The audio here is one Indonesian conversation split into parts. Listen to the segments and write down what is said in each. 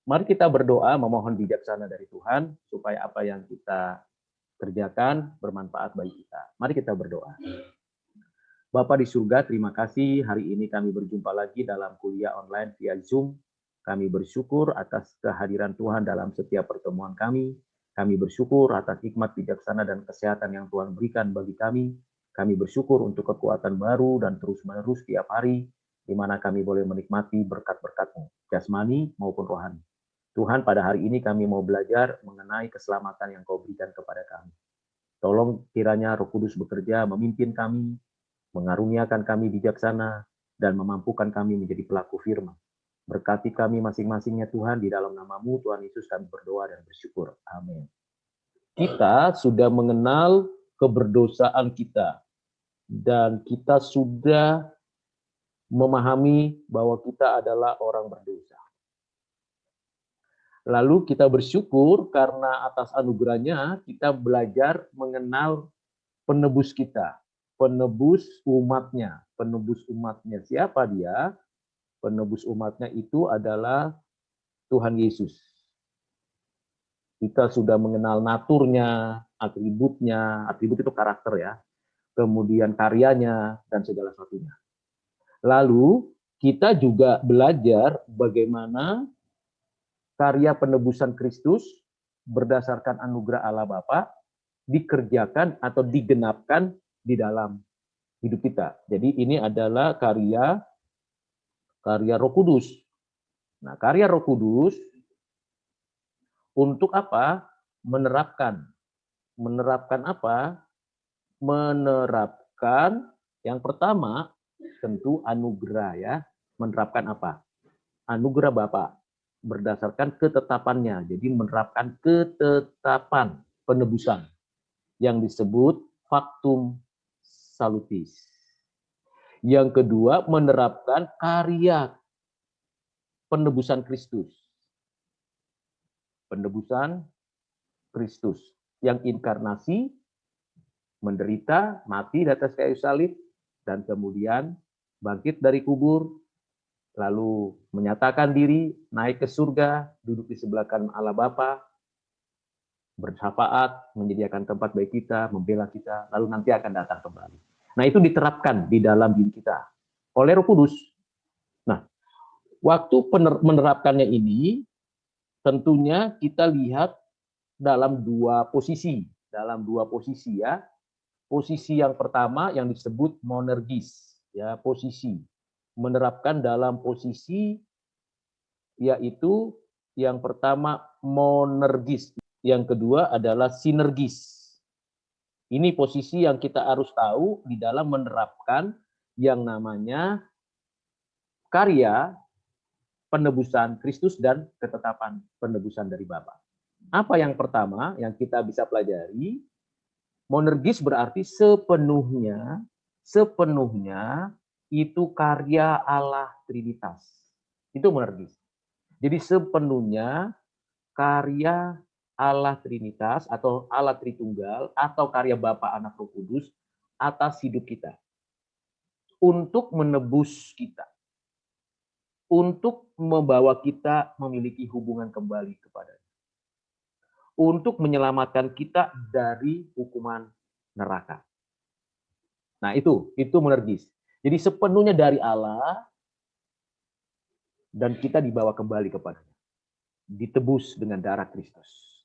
Mari kita berdoa memohon bijaksana dari Tuhan supaya apa yang kita kerjakan bermanfaat bagi kita. Mari kita berdoa. Bapa di surga, terima kasih hari ini kami berjumpa lagi dalam kuliah online via Zoom. Kami bersyukur atas kehadiran Tuhan dalam setiap pertemuan kami. Kami bersyukur atas hikmat bijaksana dan kesehatan yang Tuhan berikan bagi kami. Kami bersyukur untuk kekuatan baru dan terus-menerus tiap hari, di mana kami boleh menikmati berkat-berkat-Mu, jasmani maupun rohani. Tuhan, pada hari ini kami mau belajar mengenai keselamatan yang Kau berikan kepada kami. Tolong kiranya Roh Kudus bekerja memimpin kami, mengaruniakan kami bijaksana, dan memampukan kami menjadi pelaku firman. Berkati kami masing-masingnya Tuhan, di dalam nama-Mu Tuhan Yesus kami berdoa dan bersyukur. Amin. Kita sudah mengenal keberdosaan kita, dan kita sudah memahami bahwa kita adalah orang berdosa. Lalu kita bersyukur karena atas anugerahnya kita belajar mengenal penebus kita, penebus umatnya. Penebus umatnya siapa dia? Penebus umatnya itu adalah Tuhan Yesus. Kita sudah mengenal naturnya, atributnya, atribut itu karakter ya, kemudian karyanya, dan segala satunya. Lalu kita juga belajar bagaimana karya penebusan Kristus berdasarkan anugerah Allah Bapa dikerjakan atau digenapkan di dalam hidup kita. Jadi ini adalah karya Roh Kudus. Nah, karya Roh Kudus untuk apa? Menerapkan apa? Menerapkan yang pertama tentu anugerah ya. Menerapkan apa? Anugerah Bapa berdasarkan ketetapannya. Jadi menerapkan ketetapan penebusan yang disebut factum salutis. Yang kedua, menerapkan karya penebusan Kristus. Penebusan Kristus yang inkarnasi, menderita, mati di atas kayu salib, dan kemudian bangkit dari kubur, lalu menyatakan diri, naik ke surga, duduk di sebelah kanan Allah Bapa, bersyafaat, menyediakan tempat bagi kita, membela kita, lalu nanti akan datang kembali. Nah, itu diterapkan di dalam diri kita oleh Roh Kudus. Nah, waktu menerapkannya ini, tentunya kita lihat dalam dua posisi ya. Posisi yang pertama yang disebut monergis, ya, posisi. Menerapkan dalam posisi yaitu yang pertama monergis, yang kedua adalah sinergis. Ini posisi yang kita harus tahu di dalam menerapkan yang namanya karya penebusan Kristus dan ketetapan penebusan dari Bapa. Apa yang pertama yang kita bisa pelajari? Monergis berarti sepenuhnya itu karya Allah Trinitas. Itu monergis. Jadi sepenuhnya karya Allah Trinitas atau Allah Tritunggal atau karya Bapa, Anak, Roh Kudus atas hidup kita. Untuk menebus kita. Untuk membawa kita memiliki hubungan kembali kepadanya. Untuk menyelamatkan kita dari hukuman neraka. Nah, itu monergis. Jadi sepenuhnya dari Allah dan kita dibawa kembali kepadanya. Ditebus dengan darah Kristus.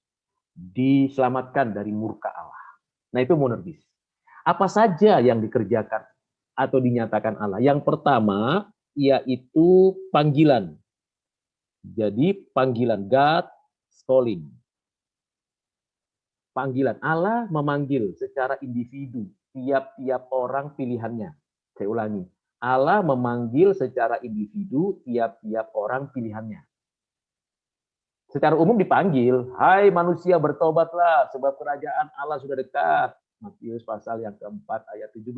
Diselamatkan dari murka Allah. Nah, itu monergis. Apa saja yang dikerjakan atau dinyatakan Allah? Yang pertama yaitu panggilan. Jadi panggilan, God calling. Panggilan Allah memanggil secara individu tiap-tiap orang pilihannya. Saya ulangi, Allah memanggil secara individu tiap-tiap orang pilihannya. Secara umum dipanggil, hai manusia bertobatlah sebab kerajaan Allah sudah dekat. Matius pasal yang keempat ayat 17.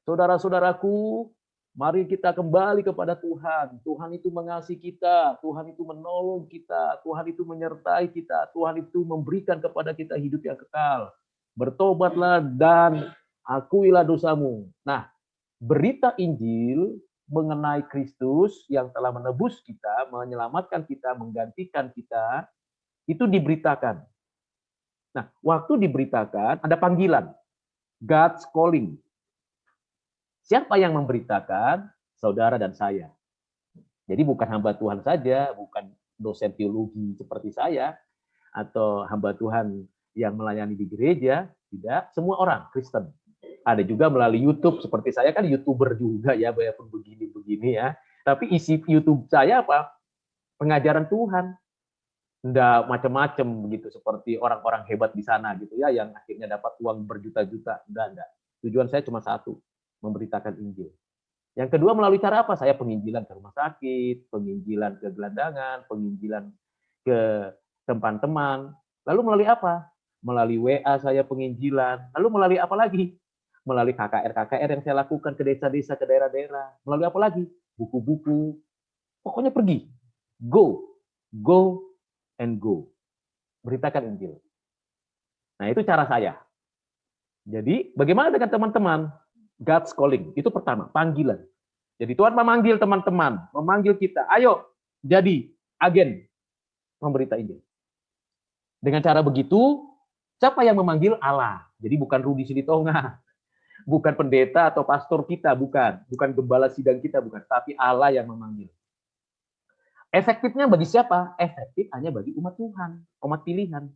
Saudara-saudaraku, mari kita kembali kepada Tuhan. Tuhan itu mengasihi kita, Tuhan itu menolong kita, Tuhan itu menyertai kita, Tuhan itu memberikan kepada kita hidup yang kekal. Bertobatlah dan akuilah dosamu. Nah, berita Injil mengenai Kristus yang telah menebus kita, menyelamatkan kita, menggantikan kita, itu diberitakan. Nah, waktu diberitakan ada panggilan, God's calling. Siapa yang memberitakan? Saudara dan saya. Jadi bukan hamba Tuhan saja, bukan dosen teologi seperti saya, atau hamba Tuhan yang melayani di gereja, tidak, semua orang Kristen. Ada juga melalui YouTube, seperti saya kan YouTuber juga ya, walaupun begini-begini ya. Tapi isi YouTube saya apa? Pengajaran Tuhan. Enggak macam-macam begitu, seperti orang-orang hebat di sana gitu ya, yang akhirnya dapat uang berjuta-juta. Enggak. Tujuan saya cuma satu, memberitakan Injil. Yang kedua melalui cara apa? Saya penginjilan ke rumah sakit, penginjilan ke gelandangan, penginjilan ke teman-teman. Lalu melalui apa? Melalui WA saya penginjilan. Lalu melalui apa lagi? Melalui KKR yang saya lakukan ke desa-desa, ke daerah-daerah. Melalui apa lagi? Buku-buku. Pokoknya pergi. Go and go. Beritakan Injil. Nah, itu cara saya. Jadi, bagaimana dengan teman-teman? God's calling. Itu pertama, panggilan. Jadi Tuhan memanggil teman-teman, memanggil kita, ayo jadi agen memberita Injil. Dengan cara begitu, siapa yang memanggil? Allah. Jadi bukan Rudi Silitonga, bukan pendeta atau pastor kita, bukan gembala sidang kita, bukan, tapi Allah yang memanggil. Efektifnya bagi siapa? Efektif hanya bagi umat Tuhan, umat pilihan.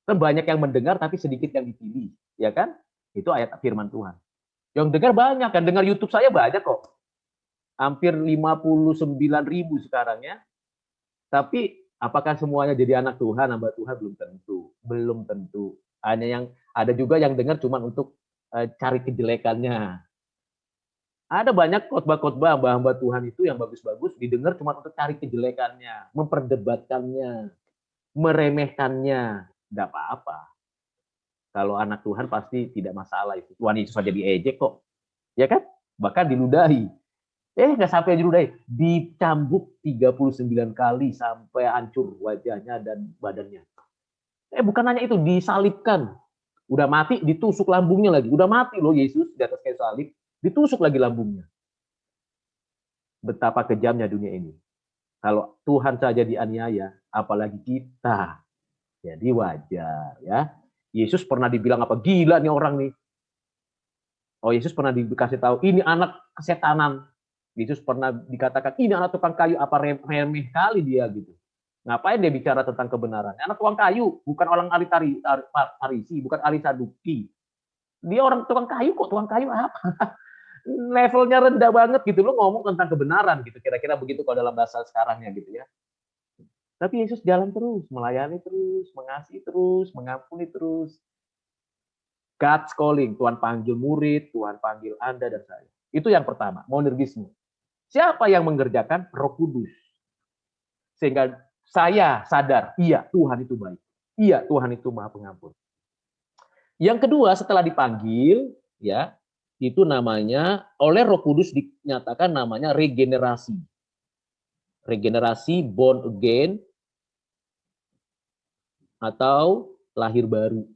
Kan banyak yang mendengar tapi sedikit yang dipilih, ya kan? Itu ayat firman Tuhan. Yang dengar banyak kan, dengar YouTube saya banyak kok. Hampir 59.000 sekarang ya. Tapi apakah semuanya jadi anak Tuhan, hamba Tuhan? Belum tentu. Hanya yang ada juga yang dengar cuma untuk cari kejelekannya. Ada banyak khotbah-khotbah hamba Tuhan itu yang bagus-bagus didengar cuma untuk cari kejelekannya, memperdebatkannya, meremehkannya. Enggak apa-apa. Kalau anak Tuhan pasti tidak masalah itu. Tuhan Yesus saja diejek kok. Ya kan? Bahkan diludahi. Nggak sampai diludahi. Dicambuk 39 kali sampai hancur wajahnya dan badannya. Bukan hanya itu, disalibkan. Udah mati, ditusuk lambungnya lagi. Udah mati loh Yesus di atas kayu salib. Ditusuk lagi lambungnya. Betapa kejamnya dunia ini. Kalau Tuhan saja dianiaya, apalagi kita. Jadi wajar ya. Yesus pernah dibilang apa? Gila nih orang nih. Oh, Yesus pernah dikasih tahu, ini anak kesetanan. Yesus pernah dikatakan, ini anak tukang kayu, apa remeh kali dia gitu. Ngapain dia bicara tentang kebenaran? Anak tukang kayu, bukan orang ahli Farisi, bukan ahli Saduki. Dia orang tukang kayu kok, tukang kayu apa? Levelnya rendah banget gitu, lo ngomong tentang kebenaran gitu. Kira-kira begitu kalau dalam bahasa sekarangnya gitu ya. Tapi Yesus jalan terus, melayani terus, mengasihi terus, mengampuni terus. God's calling, Tuhan panggil murid, Tuhan panggil Anda dan saya. Itu yang pertama, monergisme. Siapa yang mengerjakan? Roh Kudus. Sehingga saya sadar, iya Tuhan itu baik. Iya Tuhan itu Maha Pengampun. Yang kedua, setelah dipanggil, ya, itu namanya oleh Roh Kudus dinyatakan namanya regenerasi. Regenerasi, born again, atau lahir baru.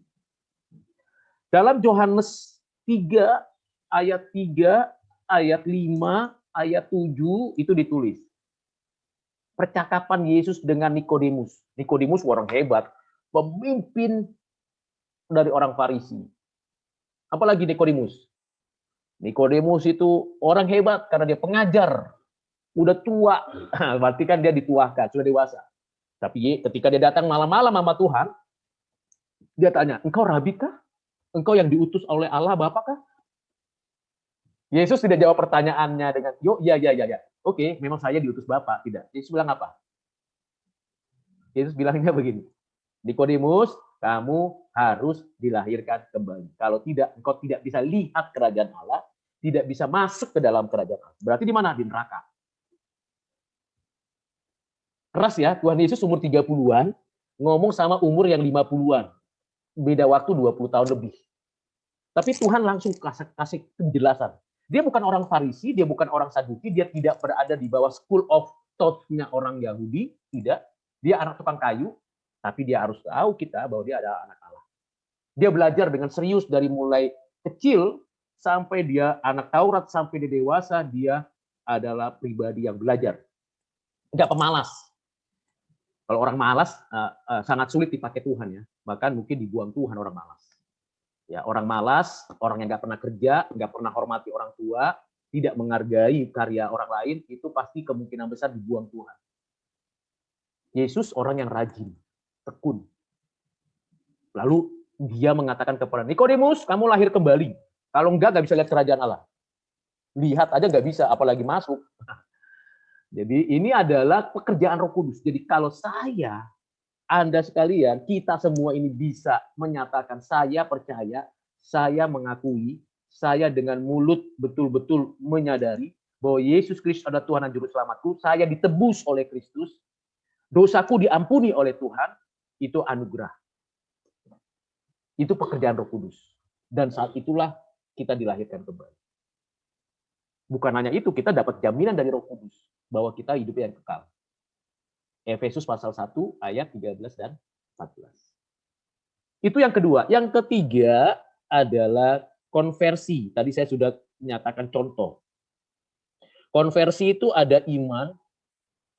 Dalam Yohanes 3 ayat 3, ayat 5, ayat 7 itu ditulis. Percakapan Yesus dengan Nikodemus. Nikodemus orang hebat, pemimpin dari orang Farisi. Apalagi Nikodemus. Nikodemus itu orang hebat karena dia pengajar. Udah tua, berarti kan dia dituakan, sudah dewasa. Tapi ketika dia datang malam-malam sama Tuhan, dia tanya, engkau rabi kah? Engkau yang diutus oleh Allah Bapa kah? Yesus tidak jawab pertanyaannya dengan, ya. Oke, memang saya diutus Bapa. Tidak. Yesus bilang apa? Yesus bilangnya begini, Nikodemus, kamu harus dilahirkan kembali. Kalau tidak, engkau tidak bisa lihat kerajaan Allah, tidak bisa masuk ke dalam kerajaan Allah. Berarti di mana? Di neraka. Keras ya, Tuhan Yesus umur 30-an, ngomong sama umur yang 50-an. Beda waktu 20 tahun lebih. Tapi Tuhan langsung kasih penjelasan. Dia bukan orang Farisi, dia bukan orang Saduki, dia tidak berada di bawah school of thought-nya orang Yahudi, tidak. Dia anak tukang kayu, tapi dia harus tahu kita bahwa dia adalah anak Allah. Dia belajar dengan serius dari mulai kecil sampai dia anak Taurat, sampai dia dewasa, dia adalah pribadi yang belajar. Nggak pemalas. Kalau orang malas, sangat sulit dipakai Tuhan ya. Bahkan mungkin dibuang Tuhan orang malas. Ya, orang malas, orang yang nggak pernah kerja, nggak pernah hormati orang tua, tidak menghargai karya orang lain, itu pasti kemungkinan besar dibuang Tuhan. Yesus orang yang rajin, tekun. Lalu dia mengatakan kepada Nikodemus, kamu lahir kembali. Kalau nggak bisa lihat kerajaan Allah. Lihat aja nggak bisa, apalagi masuk. Jadi ini adalah pekerjaan Roh Kudus. Jadi kalau saya, Anda sekalian, kita semua ini bisa menyatakan saya percaya, saya mengakui, saya dengan mulut betul-betul menyadari bahwa Yesus Kristus adalah Tuhan dan Juru Selamatku, saya ditebus oleh Kristus, dosaku diampuni oleh Tuhan, itu anugerah. Itu pekerjaan Roh Kudus. Dan saat itulah kita dilahirkan kembali. Bukan hanya itu, kita dapat jaminan dari Roh Kudus bahwa kita hidup yang kekal. Efesus pasal 1 ayat 13 dan 14. Itu yang kedua. Yang ketiga adalah konversi. Tadi saya sudah menyatakan contoh. Konversi itu ada iman,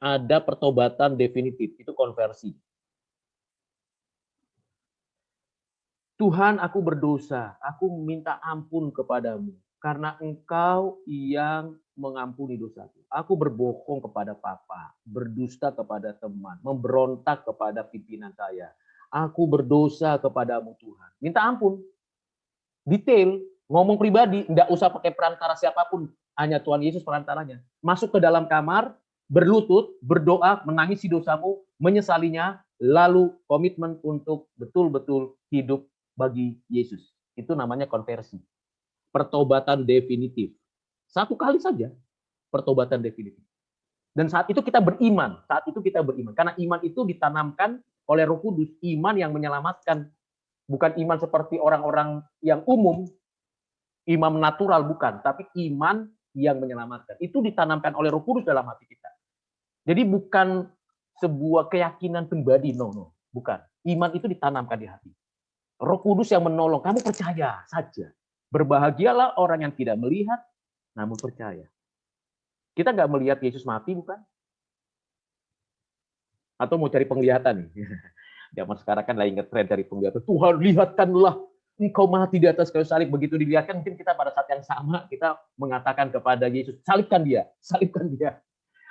ada pertobatan definitif. Itu konversi. Tuhan, aku berdosa. Aku minta ampun kepadamu. Karena engkau yang mengampuni dosaku. Aku berbohong kepada papa, berdusta kepada teman, memberontak kepada pimpinan saya. Aku berdosa kepadamu Tuhan. Minta ampun. Detail, ngomong pribadi, enggak usah pakai perantara siapapun. Hanya Tuhan Yesus perantaranya. Masuk ke dalam kamar, berlutut, berdoa, menangisi dosamu, menyesalinya, lalu komitmen untuk betul-betul hidup bagi Yesus. Itu namanya konversi. Pertobatan definitif. Satu kali saja pertobatan definitif. Dan saat itu kita beriman. Saat itu kita beriman. Karena iman itu ditanamkan oleh Roh Kudus. Iman yang menyelamatkan. Bukan iman seperti orang-orang yang umum. Iman natural bukan. Tapi iman yang menyelamatkan. Itu ditanamkan oleh Roh Kudus dalam hati kita. Jadi bukan sebuah keyakinan pribadi. No. Bukan. Iman itu ditanamkan di hati. Roh Kudus yang menolong. Kamu percaya saja. Berbahagialah orang yang tidak melihat, namun percaya. Kita nggak melihat Yesus mati, bukan? Atau mau cari penglihatan nih? Zaman sekarang kan lagi ngetren cari penglihatan. Tuhan, lihatkanlah engkau mati di atas kayu salib. Begitu dilihatkan, mungkin kita pada saat yang sama, kita mengatakan kepada Yesus, salibkan dia, salibkan dia.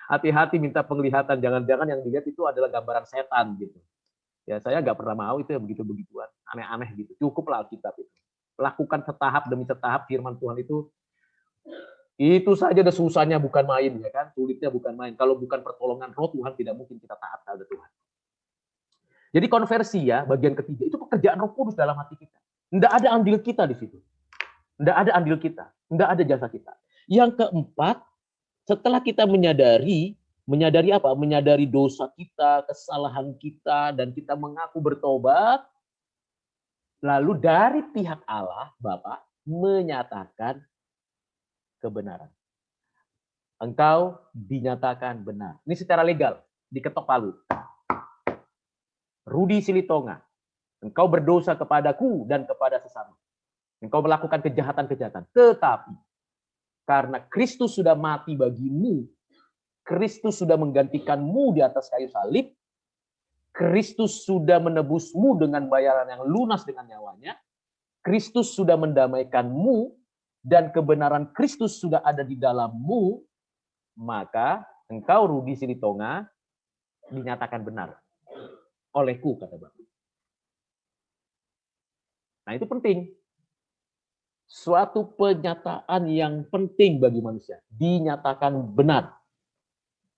Hati-hati minta penglihatan, jangan-jangan yang dilihat itu adalah gambaran setan gitu. Ya saya nggak pernah mau itu ya begitu-begituan, aneh-aneh gitu. Cukuplah Alkitab itu. Lakukan setahap demi setahap firman Tuhan itu saja udah susahnya bukan main ya kan, sulitnya bukan main. Kalau bukan pertolongan Roh Tuhan tidak mungkin kita taat kepada Tuhan. Jadi konversi ya bagian ketiga itu pekerjaan Roh Kudus dalam hati kita. Enggak ada andil kita di situ. Enggak ada andil kita, enggak ada jasa kita. Yang keempat, setelah kita menyadari apa? Menyadari dosa kita, kesalahan kita dan kita mengaku bertobat, lalu dari pihak Allah, Bapa, menyatakan kebenaran. Engkau dinyatakan benar. Ini secara legal, diketok palu. Rudi Silitonga, engkau berdosa kepadaku dan kepada sesama. Engkau melakukan kejahatan-kejahatan. Tetapi, karena Kristus sudah mati bagimu, Kristus sudah menggantikanmu di atas kayu salib, Kristus sudah menebusmu dengan bayaran yang lunas dengan nyawanya, Kristus sudah mendamaikanmu, dan kebenaran Kristus sudah ada di dalammu, maka engkau Rudi Silitonga dinyatakan benar olehku, kata Bapak. Nah itu penting. Suatu penyataan yang penting bagi manusia. Dinyatakan benar.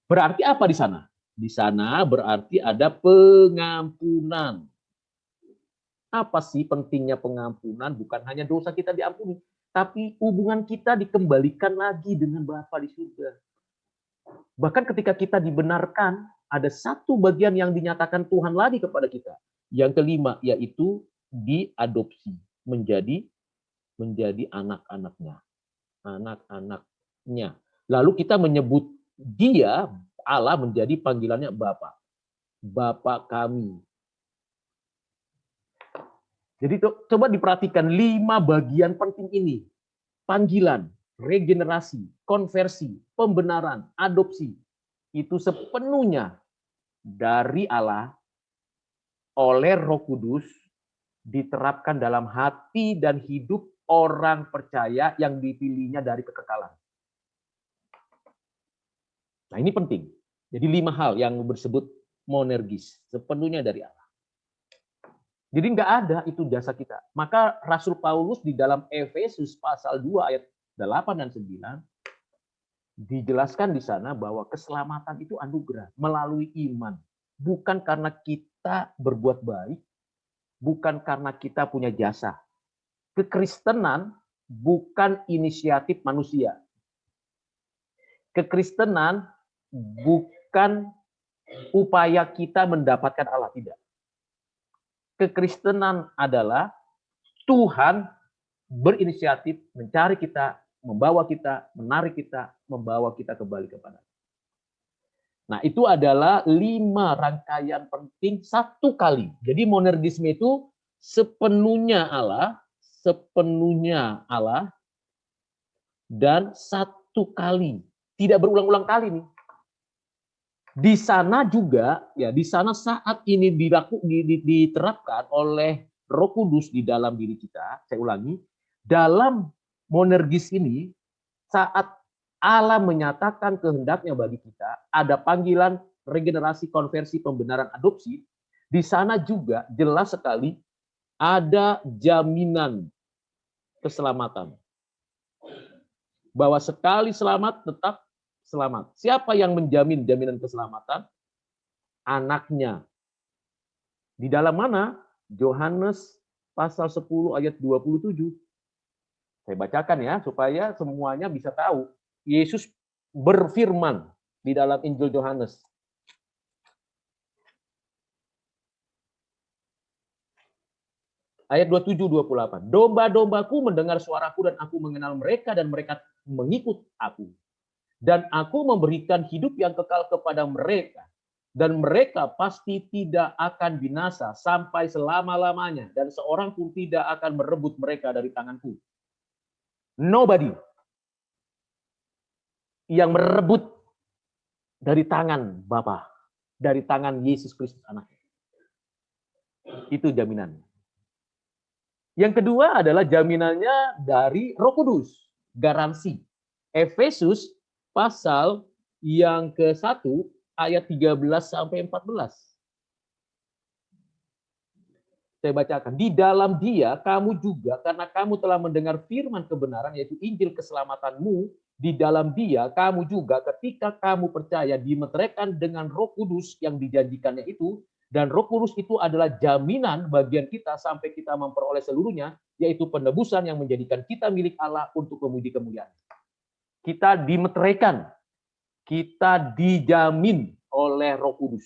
Berarti apa di sana? Di sana berarti ada pengampunan. Apa sih pentingnya pengampunan? Bukan hanya dosa kita diampuni, tapi hubungan kita dikembalikan lagi dengan Bapa di surga. Bahkan ketika kita dibenarkan, ada satu bagian yang dinyatakan Tuhan lagi kepada kita. Yang kelima, yaitu diadopsi menjadi anak-anaknya. Anak-anaknya. Lalu kita menyebut dia, Allah, menjadi panggilannya Bapa. Bapa kami. Jadi coba diperhatikan 5 bagian penting ini. Panggilan. regenerasi, konversi, pembenaran, adopsi, itu sepenuhnya dari Allah oleh Roh Kudus diterapkan dalam hati dan hidup orang percaya yang dipilihnya dari kekekalan. Nah, ini penting. Jadi 5 hal yang disebut monergis, sepenuhnya dari Allah. Jadi nggak ada itu jasa kita. Maka Rasul Paulus di dalam Efesus pasal 2 ayat 8 dan 9 dijelaskan di sana bahwa keselamatan itu anugerah melalui iman. Bukan karena kita berbuat baik, bukan karena kita punya jasa. Kekristenan bukan inisiatif manusia. Kekristenan bukan upaya kita mendapatkan Allah, tidak. Kekristenan adalah Tuhan berinisiatif mencari kita, membawa kita, menarik kita, membawa kita kembali kepada. Nah, itu adalah 5 rangkaian penting satu kali. Jadi monergisme itu sepenuhnya Allah dan satu kali, tidak berulang-ulang kali nih. Di sana juga, ya di sana saat ini diterapkan oleh Roh Kudus di dalam diri kita, saya ulangi, dalam monergis ini, saat Allah menyatakan kehendaknya bagi kita, ada panggilan regenerasi, konversi, pembenaran, adopsi, di sana juga jelas sekali ada jaminan keselamatan. Bahwa sekali selamat, tetap selamat. Siapa yang menjamin jaminan keselamatan? Anaknya. Di dalam mana? Yohanes pasal 10 ayat 27. Saya bacakan ya, supaya semuanya bisa tahu. Yesus berfirman di dalam Injil Yohanes. Ayat 27-28. Domba-dombaku mendengar suaraku dan aku mengenal mereka dan mereka mengikut aku. Dan aku memberikan hidup yang kekal kepada mereka. Dan mereka pasti tidak akan binasa sampai selama-lamanya. Dan seorang pun tidak akan merebut mereka dari tanganku. Nobody yang merebut dari tangan Bapa, dari tangan Yesus Kristus anaknya. Itu jaminan. Yang kedua adalah jaminannya dari Roh Kudus, garansi. Efesus pasal yang ke-1 ayat 13 sampai 14. Saya bacakan. Di dalam Dia kamu juga, karena kamu telah mendengar firman kebenaran, yaitu Injil keselamatanmu, di dalam Dia kamu juga ketika kamu percaya dimeteraikan dengan Roh Kudus yang dijanjikannya itu, dan Roh Kudus itu adalah jaminan bagian kita sampai kita memperoleh seluruhnya, yaitu penebusan yang menjadikan kita milik Allah untuk memuji kemuliaan. Kita dimeteraikan, kita dijamin oleh Roh Kudus.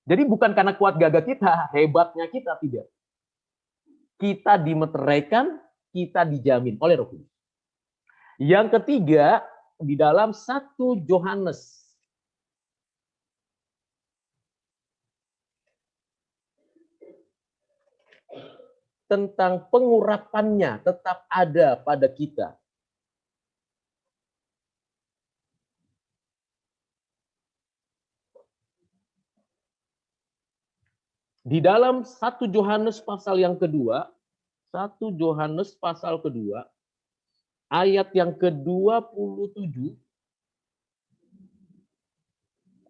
Jadi bukan karena kuat gagah kita, hebatnya kita, tidak. Kita dimeteraikan, kita dijamin oleh Roh Kudus. Yang ketiga, di dalam 1 Yohanes. Tentang pengurapannya tetap ada pada kita. Di dalam 1 Yohanes pasal yang kedua, 1 Yohanes pasal kedua, ayat yang ke-27.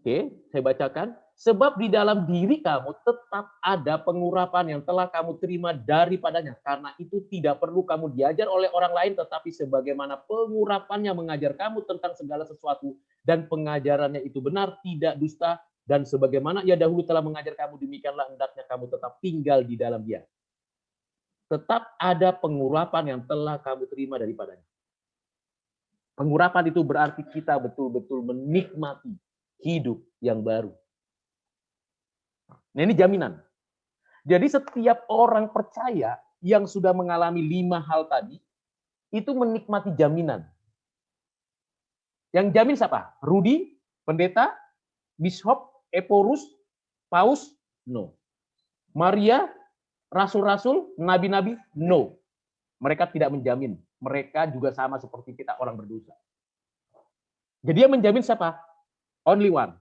Oke, saya bacakan. Sebab di dalam diri kamu tetap ada pengurapan yang telah kamu terima daripadanya. Karena itu tidak perlu kamu diajar oleh orang lain, tetapi sebagaimana pengurapannya mengajar kamu tentang segala sesuatu, dan pengajarannya itu benar, tidak dusta, dan sebagaimana ia dahulu telah mengajar kamu, demikianlah hendaknya kamu tetap tinggal di dalam Dia. Tetap ada pengurapan yang telah kamu terima daripadanya. Pengurapan itu berarti kita betul-betul menikmati hidup yang baru. Nah, ini jaminan. Jadi setiap orang percaya yang sudah mengalami 5 hal tadi, itu menikmati jaminan. Yang jamin siapa? Rudi, pendeta, bishop, Eporus, paus? No. Maria, rasul-rasul, nabi-nabi? No. Mereka tidak menjamin. Mereka juga sama seperti kita, orang berdosa. Jadi dia menjamin siapa? Only one.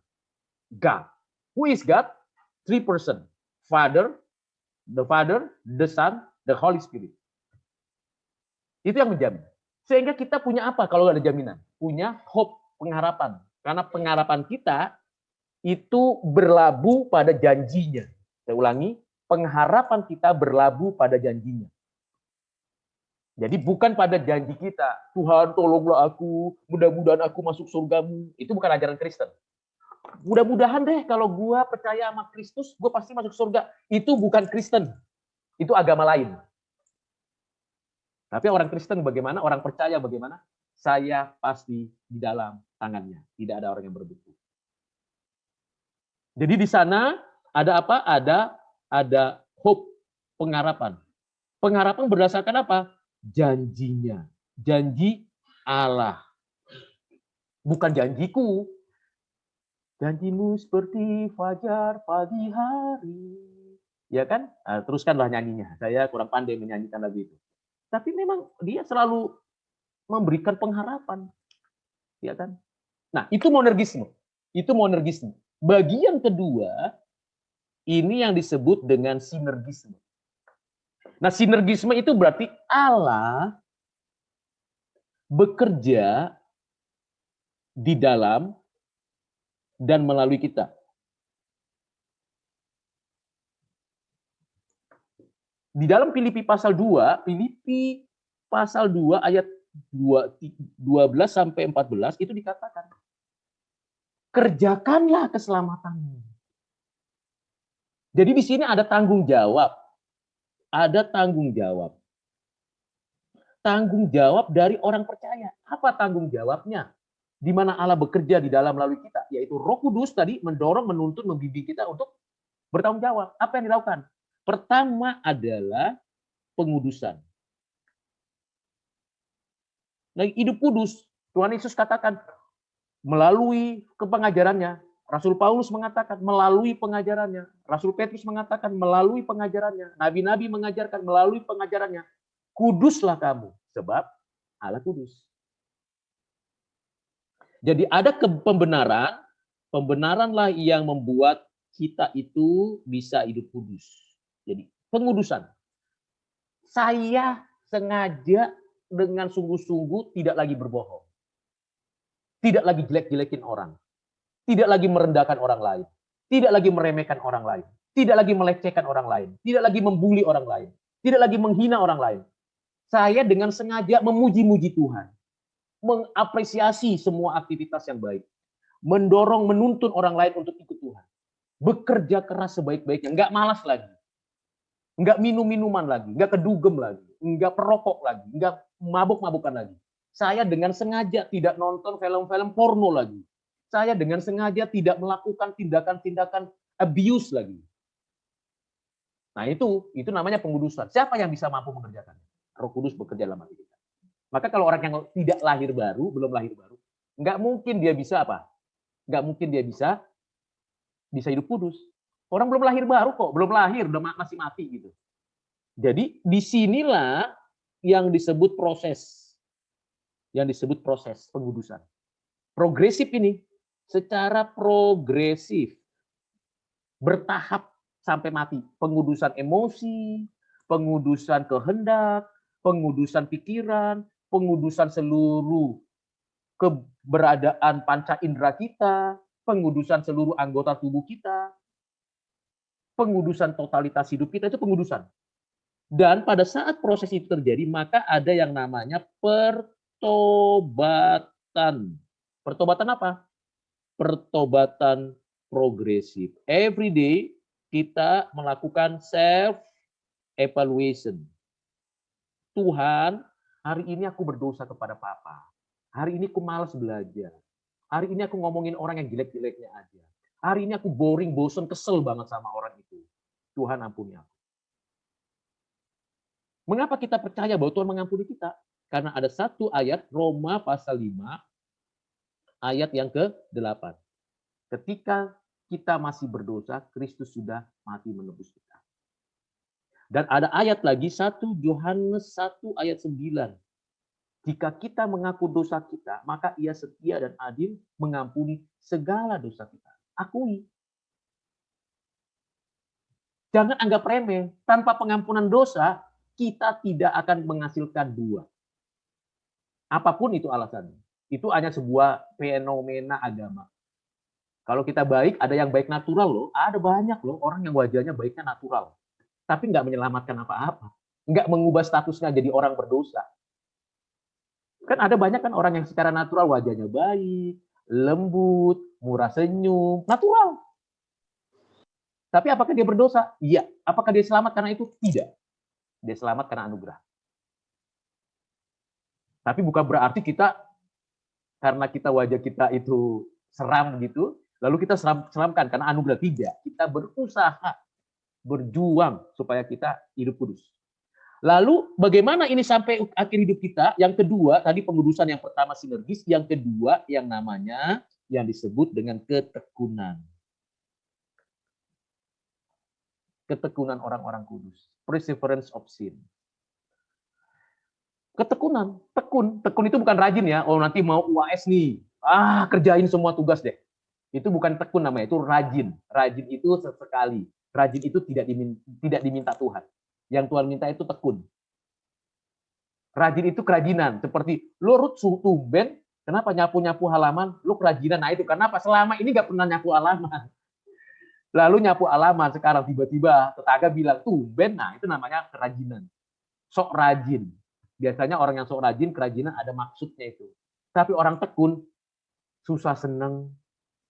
God. Who is God? Three person. Father, the Son, the Holy Spirit. Itu yang menjamin. Sehingga kita punya apa kalau ada jaminan? Punya hope, pengharapan. Karena pengharapan kita itu berlabuh pada janjinya. Saya ulangi, pengharapan kita berlabuh pada janjinya. Jadi bukan pada janji kita, Tuhan tolonglah aku, mudah-mudahan aku masuk surgamu. Itu bukan ajaran Kristen. Mudah-mudahan deh kalau gue percaya sama Kristus, gue pasti masuk surga. Itu bukan Kristen. Itu agama lain. Tapi orang Kristen bagaimana? Orang percaya bagaimana? Saya pasti di dalam tangannya. Tidak ada orang yang berbutuh. Jadi di sana ada apa? Ada hope, pengharapan. Pengharapan berdasarkan apa? Janjinya. Janji Allah. Bukan janjiku. Janjimu seperti fajar pagi hari. Ya kan? Nah, teruskanlah nyanyinya. Saya kurang pandai menyanyikan lagu itu. Tapi memang dia selalu memberikan pengharapan. Ya kan? Nah, itu monergisme. Itu monergisme. Bagian kedua, ini yang disebut dengan sinergisme. Nah, sinergisme itu berarti Allah bekerja di dalam dan melalui kita. Di dalam Filipi pasal 2 ayat 12 sampai 14 itu dikatakan, kerjakanlah keselamatanmu. Jadi di sini ada tanggung jawab. Ada tanggung jawab. Tanggung jawab dari orang percaya. Apa tanggung jawabnya? Di mana Allah bekerja di dalam melalui kita, yaitu Roh Kudus tadi mendorong, menuntun, membimbing kita untuk bertanggung jawab. Apa yang dilakukan? Pertama adalah pengudusan. Nah, hidup kudus, Tuhan Yesus katakan melalui pengajarannya. Rasul Paulus mengatakan melalui pengajarannya. Rasul Petrus mengatakan melalui pengajarannya. Nabi-nabi mengajarkan melalui pengajarannya. Kuduslah kamu, sebab Allah kudus. Jadi ada pembenaran, pembenaranlah yang membuat kita itu bisa hidup kudus. Jadi pengudusan. Saya sengaja dengan sungguh-sungguh tidak lagi berbohong. Tidak lagi jelek-jelekin orang. Tidak lagi merendahkan orang lain. Tidak lagi meremehkan orang lain. Tidak lagi melecehkan orang lain. Tidak lagi membuli orang lain. Tidak lagi menghina orang lain. Saya dengan sengaja memuji-muji Tuhan. Mengapresiasi semua aktivitas yang baik. Mendorong, menuntun orang lain untuk ikut Tuhan. Bekerja keras sebaik-baiknya. Nggak malas lagi. Nggak minum-minuman lagi. Nggak kedugem lagi. Nggak perokok lagi. Nggak mabuk-mabukan lagi. Saya dengan sengaja tidak nonton film-film porno lagi. Saya dengan sengaja tidak melakukan tindakan-tindakan abuse lagi. Nah itu namanya pengudusan. Siapa yang bisa mampu mengerjakan? Roh Kudus bekerja dalam hati kita. Maka kalau orang yang tidak lahir baru, belum lahir baru, nggak mungkin dia bisa apa? Nggak mungkin dia bisa hidup kudus. Orang belum lahir baru kok, belum lahir, udah masih mati gitu. Jadi disinilah yang disebut proses pengudusan. Progresif ini, secara progresif, bertahap sampai mati. Pengudusan emosi, pengudusan kehendak, pengudusan pikiran, pengudusan seluruh keberadaan panca indera kita, pengudusan seluruh anggota tubuh kita, pengudusan totalitas hidup kita, itu pengudusan. Dan pada saat proses itu terjadi, maka ada yang namanya pertobatan. Pertobatan apa? Pertobatan progresif. Every day kita melakukan self evaluation. Tuhan, hari ini aku berdosa kepada Papa. Hari ini aku malas belajar. Hari ini aku ngomongin orang yang jelek-jeleknya aja. Hari ini aku boring, bosan, kesel banget sama orang itu. Tuhan ampuni aku. Mengapa kita percaya bahwa Tuhan mengampuni kita? Karena ada satu ayat, Roma pasal 5, ayat yang ke-8. Ketika kita masih berdosa, Kristus sudah mati menebus kita. Dan ada ayat lagi, 1 Yohanes 1 ayat 9. Jika kita mengaku dosa kita, maka Ia setia dan adil mengampuni segala dosa kita. Akui. Jangan anggap remeh. Tanpa pengampunan dosa, kita tidak akan menghasilkan buah. Apapun itu alasannya. Itu hanya sebuah fenomena agama. Kalau kita baik, ada yang baik natural loh. Ada banyak loh orang yang wajahnya baiknya natural. Tapi nggak menyelamatkan apa-apa. Nggak mengubah statusnya jadi orang berdosa. Kan ada banyak kan orang yang secara natural wajahnya baik, lembut, murah senyum, natural. Tapi apakah dia berdosa? Iya. Apakah dia selamat karena itu? Tidak. Dia selamat karena anugerah. Tapi bukan berarti kita, karena kita wajah kita itu seram gitu, lalu kita seramkan karena anugerah. Tidak. Kita berusaha, berjuang supaya kita hidup kudus. Lalu bagaimana ini sampai akhir hidup kita? Yang kedua, tadi pengudusan yang pertama sinergis, yang kedua yang namanya yang disebut dengan ketekunan. Ketekunan orang-orang kudus. Perseverance of sin. Ketekunan, tekun itu bukan rajin ya. Oh nanti mau UAS nih, kerjain semua tugas deh. Itu bukan tekun namanya, itu rajin. Rajin itu sesekali. Rajin itu tidak diminta Tuhan. Yang Tuhan minta itu tekun. Rajin itu kerajinan. Seperti, lo Ruth tumben, kenapa nyapu-nyapu halaman? Lo kerajinan. Nah itu kenapa? Selama ini nggak pernah nyapu halaman. Lalu nyapu halaman, sekarang tiba-tiba tetangga bilang, tumben. Nah itu namanya kerajinan. Sok rajin. Biasanya orang yang sok rajin, kerajinan ada maksudnya itu. Tapi orang tekun, susah seneng,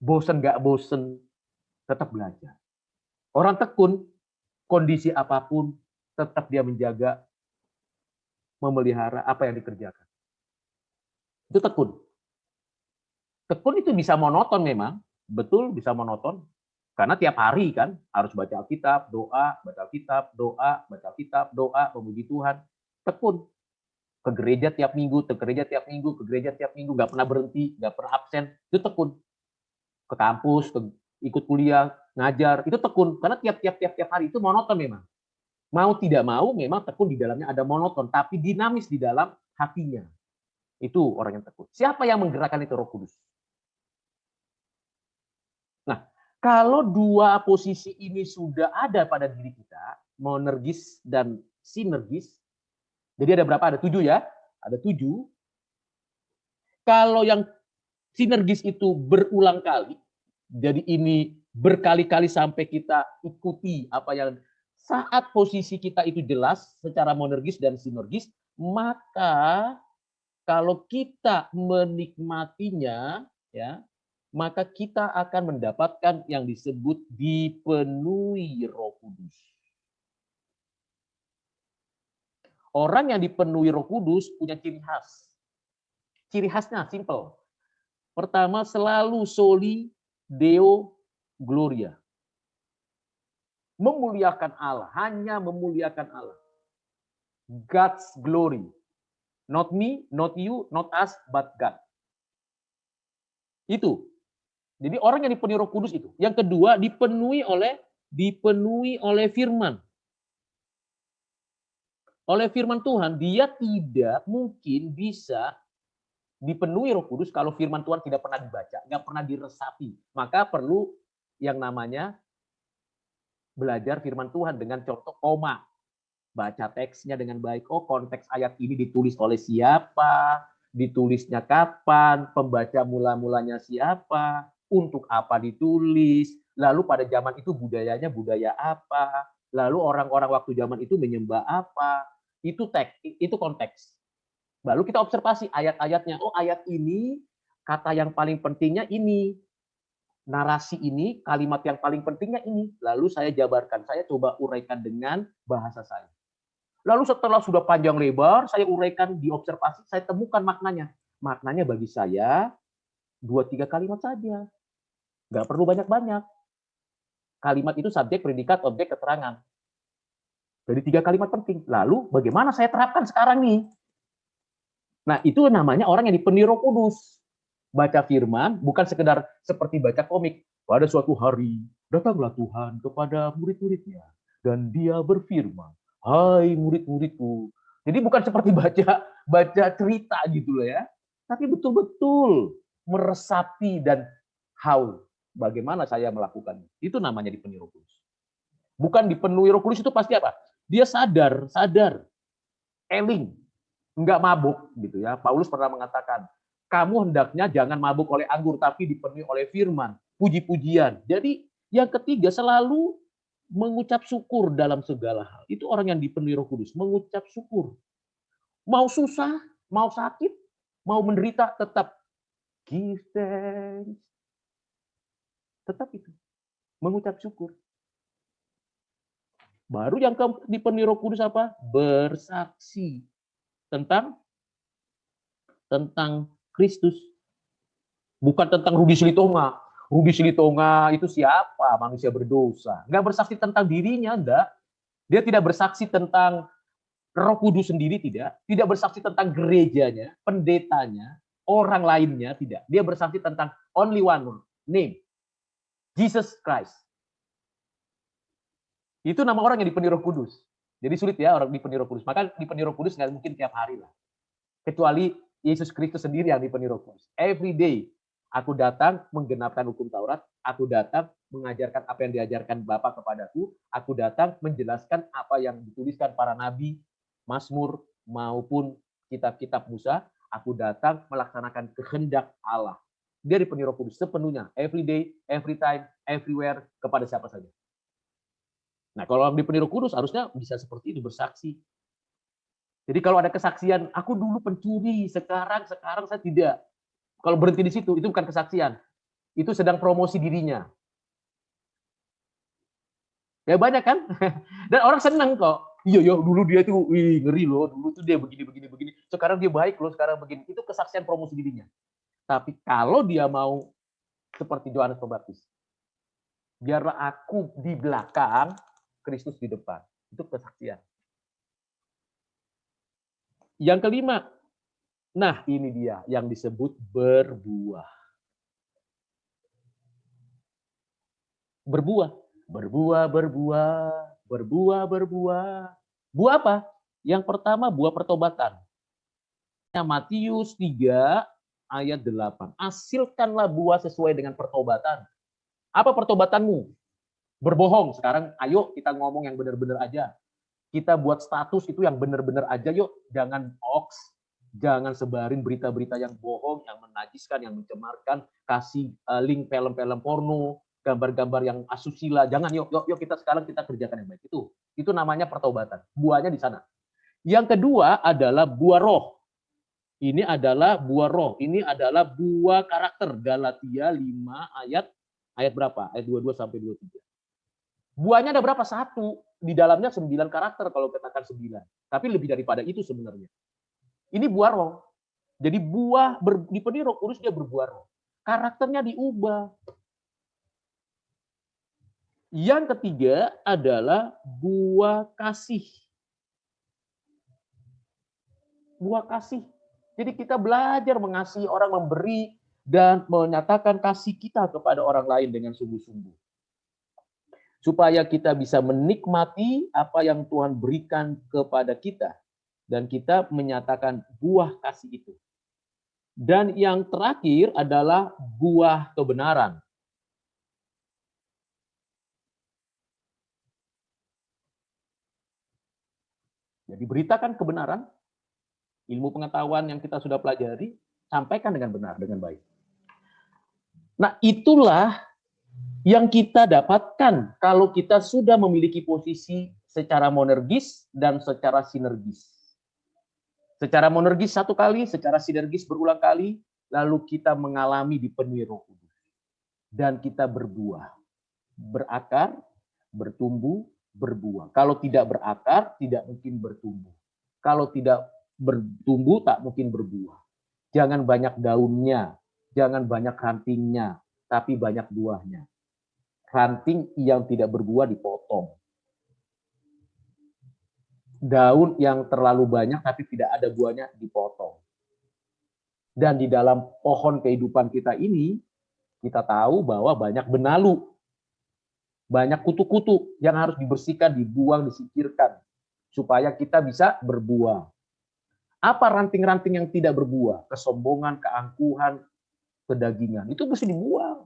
bosen nggak bosen, tetap belajar. Orang tekun, kondisi apapun, tetap dia menjaga, memelihara apa yang dikerjakan. Itu tekun. Tekun itu bisa monoton memang, betul bisa monoton. Karena tiap hari kan harus baca Alkitab, doa, baca Alkitab, doa, baca Alkitab, doa, memuji Tuhan. Tekun. Ke gereja tiap minggu, ke gereja tiap minggu, ke gereja tiap minggu, nggak pernah berhenti, nggak pernah absen. Itu tekun. Ke kampus, ikut kuliah, ngajar, itu tekun. Karena tiap hari itu monoton memang. Mau tidak mau, memang tekun di dalamnya ada monoton, tapi dinamis di dalam hatinya. Itu orang yang tekun. Siapa yang menggerakkan itu? Roh Kudus. Nah, kalau dua posisi ini sudah ada pada diri kita, monergis dan sinergis, jadi ada berapa? Ada 7 ya? Ada 7. Kalau yang sinergis itu berulang kali, jadi ini berkali-kali sampai kita ikuti apa yang saat posisi kita itu jelas secara monergis dan sinergis, maka kalau kita menikmatinya, ya, maka kita akan mendapatkan yang disebut dipenuhi Roh Kudus. Orang yang dipenuhi Roh Kudus punya ciri khas. Ciri khasnya simple. Pertama, selalu soli deo gloria. Memuliakan Allah, hanya memuliakan Allah. God's glory. Not me, not you, not us, but God. Itu. Jadi orang yang dipenuhi Roh Kudus itu. Yang kedua, dipenuhi oleh firman. Oleh firman Tuhan, dia tidak mungkin bisa dipenuhi Roh Kudus kalau firman Tuhan tidak pernah dibaca, nggak pernah diresapi. Maka perlu yang namanya belajar firman Tuhan dengan contoh koma. Baca teksnya dengan baik. Oh, konteks ayat ini ditulis oleh siapa? Ditulisnya kapan? Pembaca mula-mulanya siapa? Untuk apa ditulis? Lalu pada zaman itu budayanya budaya apa? Lalu orang-orang waktu zaman itu menyembah apa? Itu teks, itu konteks. Lalu kita observasi ayat-ayatnya. Oh, ayat ini kata yang paling pentingnya ini. Narasi ini, kalimat yang paling pentingnya ini. Lalu saya jabarkan, saya coba uraikan dengan bahasa saya. Lalu setelah sudah panjang lebar, saya uraikan di observasi, saya temukan maknanya. Maknanya bagi saya 2-3 kalimat saja. Nggak perlu banyak-banyak. Kalimat itu subjek, predikat, objek, keterangan. Jadi 3 kalimat penting. Lalu bagaimana saya terapkan sekarang nih? Nah, itu namanya orang yang dipenuhi Roh Kudus. Baca firman bukan sekedar seperti baca komik. Pada suatu hari datanglah Tuhan kepada murid-muridnya dan dia berfirman, "Hai murid-muridku." Jadi bukan seperti baca baca cerita gitu loh ya. Tapi betul-betul meresapi dan bagaimana saya melakukannya. Itu namanya dipenuhi Roh Kudus. Bukan dipenuhi Roh Kudus itu pasti apa? Dia sadar, eling, enggak mabuk gitu ya. Paulus pernah mengatakan, kamu hendaknya jangan mabuk oleh anggur, tapi dipenuhi oleh firman, puji-pujian. Jadi yang ketiga selalu mengucap syukur dalam segala hal. Itu orang yang dipenuhi Roh Kudus, mengucap syukur. Mau susah, mau sakit, mau menderita, tetap give thanks. Tetap itu, mengucap syukur. Baru yang keempat dipenuhi Roh Kudus apa? Bersaksi tentang Kristus. Bukan tentang Rudi Silitonga. Rudi Silitonga itu siapa? Manusia berdosa. Enggak bersaksi tentang dirinya, enggak. Dia tidak bersaksi tentang Roh Kudus sendiri, tidak. Tidak bersaksi tentang gerejanya, pendetanya, orang lainnya, tidak. Dia bersaksi tentang only one name. Jesus Christ. Itu nama orang yang dipenuhi Roh Kudus. Jadi sulit ya orang dipenuhi Roh Kudus. Maka dipenuhi Roh Kudus nggak mungkin tiap hari lah. Kecuali Yesus Kristus sendiri yang dipenuhi Roh Kudus. Every day aku datang menggenapkan hukum Taurat, aku datang mengajarkan apa yang diajarkan Bapa kepadaku, aku datang menjelaskan apa yang dituliskan para nabi, Mazmur maupun kitab-kitab Musa, aku datang melaksanakan kehendak Allah. Dia dipenuhi Roh Kudus sepenuhnya, every day, every time, everywhere, kepada siapa saja. Nah, kalau orang dipenuhi Roh Kudus harusnya bisa seperti itu, bersaksi. Jadi kalau ada kesaksian, aku dulu pencuri, sekarang saya tidak. Kalau berhenti di situ, itu bukan kesaksian. Itu sedang promosi dirinya. Ya banyak kan? Dan orang senang kok. Iya, dulu dia tuh, ngeri loh, dulu tuh dia begini. Sekarang dia baik loh, sekarang begini. Itu kesaksian promosi dirinya. Tapi kalau dia mau seperti Yohanes Pembaptis, biarlah aku di belakang, Kristus di depan. Itu kesaksian. Yang kelima, nah ini dia yang disebut berbuah. Berbuah. Buah apa? Yang pertama buah pertobatan. Matius 3 ayat 8. Hasilkanlah buah sesuai dengan pertobatan. Apa pertobatanmu? Berbohong. Sekarang ayo kita ngomong yang benar-benar aja. Kita buat status itu yang benar-benar aja yuk. Jangan hoax. Jangan sebarin berita-berita yang bohong, yang menajiskan, yang mencemarkan. Kasih link film-film porno, gambar-gambar yang asusila. Jangan yuk kita sekarang kita kerjakan yang baik. Itu namanya pertobatan. Buahnya di sana. Yang kedua adalah buah roh. Ini adalah buah roh. Ini adalah buah karakter. Galatia 5 ayat berapa? Ayat 22 sampai 23. Buahnya ada berapa? 1. Di dalamnya 9 karakter kalau katakan 9. Tapi lebih daripada itu sebenarnya. Ini buah roh. Jadi buah dipenuhi Roh Kudus dia berbuah roh. Karakternya diubah. Yang ketiga adalah buah kasih. Buah kasih. Jadi kita belajar mengasihi orang, memberi dan menyatakan kasih kita kepada orang lain dengan sungguh-sungguh. Supaya kita bisa menikmati apa yang Tuhan berikan kepada kita. Dan kita menyatakan buah kasih itu. Dan yang terakhir adalah buah kebenaran. Jadi beritakan kebenaran, ilmu pengetahuan yang kita sudah pelajari, sampaikan dengan benar, dengan baik. Nah, itulah yang kita dapatkan kalau kita sudah memiliki posisi secara monergis dan secara sinergis. Secara monergis 1 kali, secara sinergis berulang kali, lalu kita mengalami dipenuhi Roh Kudus. Dan kita berbuah, berakar, bertumbuh, berbuah. Kalau tidak berakar, tidak mungkin bertumbuh. Kalau tidak bertumbuh, tak mungkin berbuah. Jangan banyak daunnya, jangan banyak rantingnya, tapi banyak buahnya. Ranting yang tidak berbuah dipotong. Daun yang terlalu banyak tapi tidak ada buahnya dipotong. Dan di dalam pohon kehidupan kita ini, kita tahu bahwa banyak benalu. Banyak kutu-kutu yang harus dibersihkan, dibuang, disingkirkan. Supaya kita bisa berbuah. Apa ranting-ranting yang tidak berbuah? Kesombongan, keangkuhan, kedagingan. Itu mesti dibuang.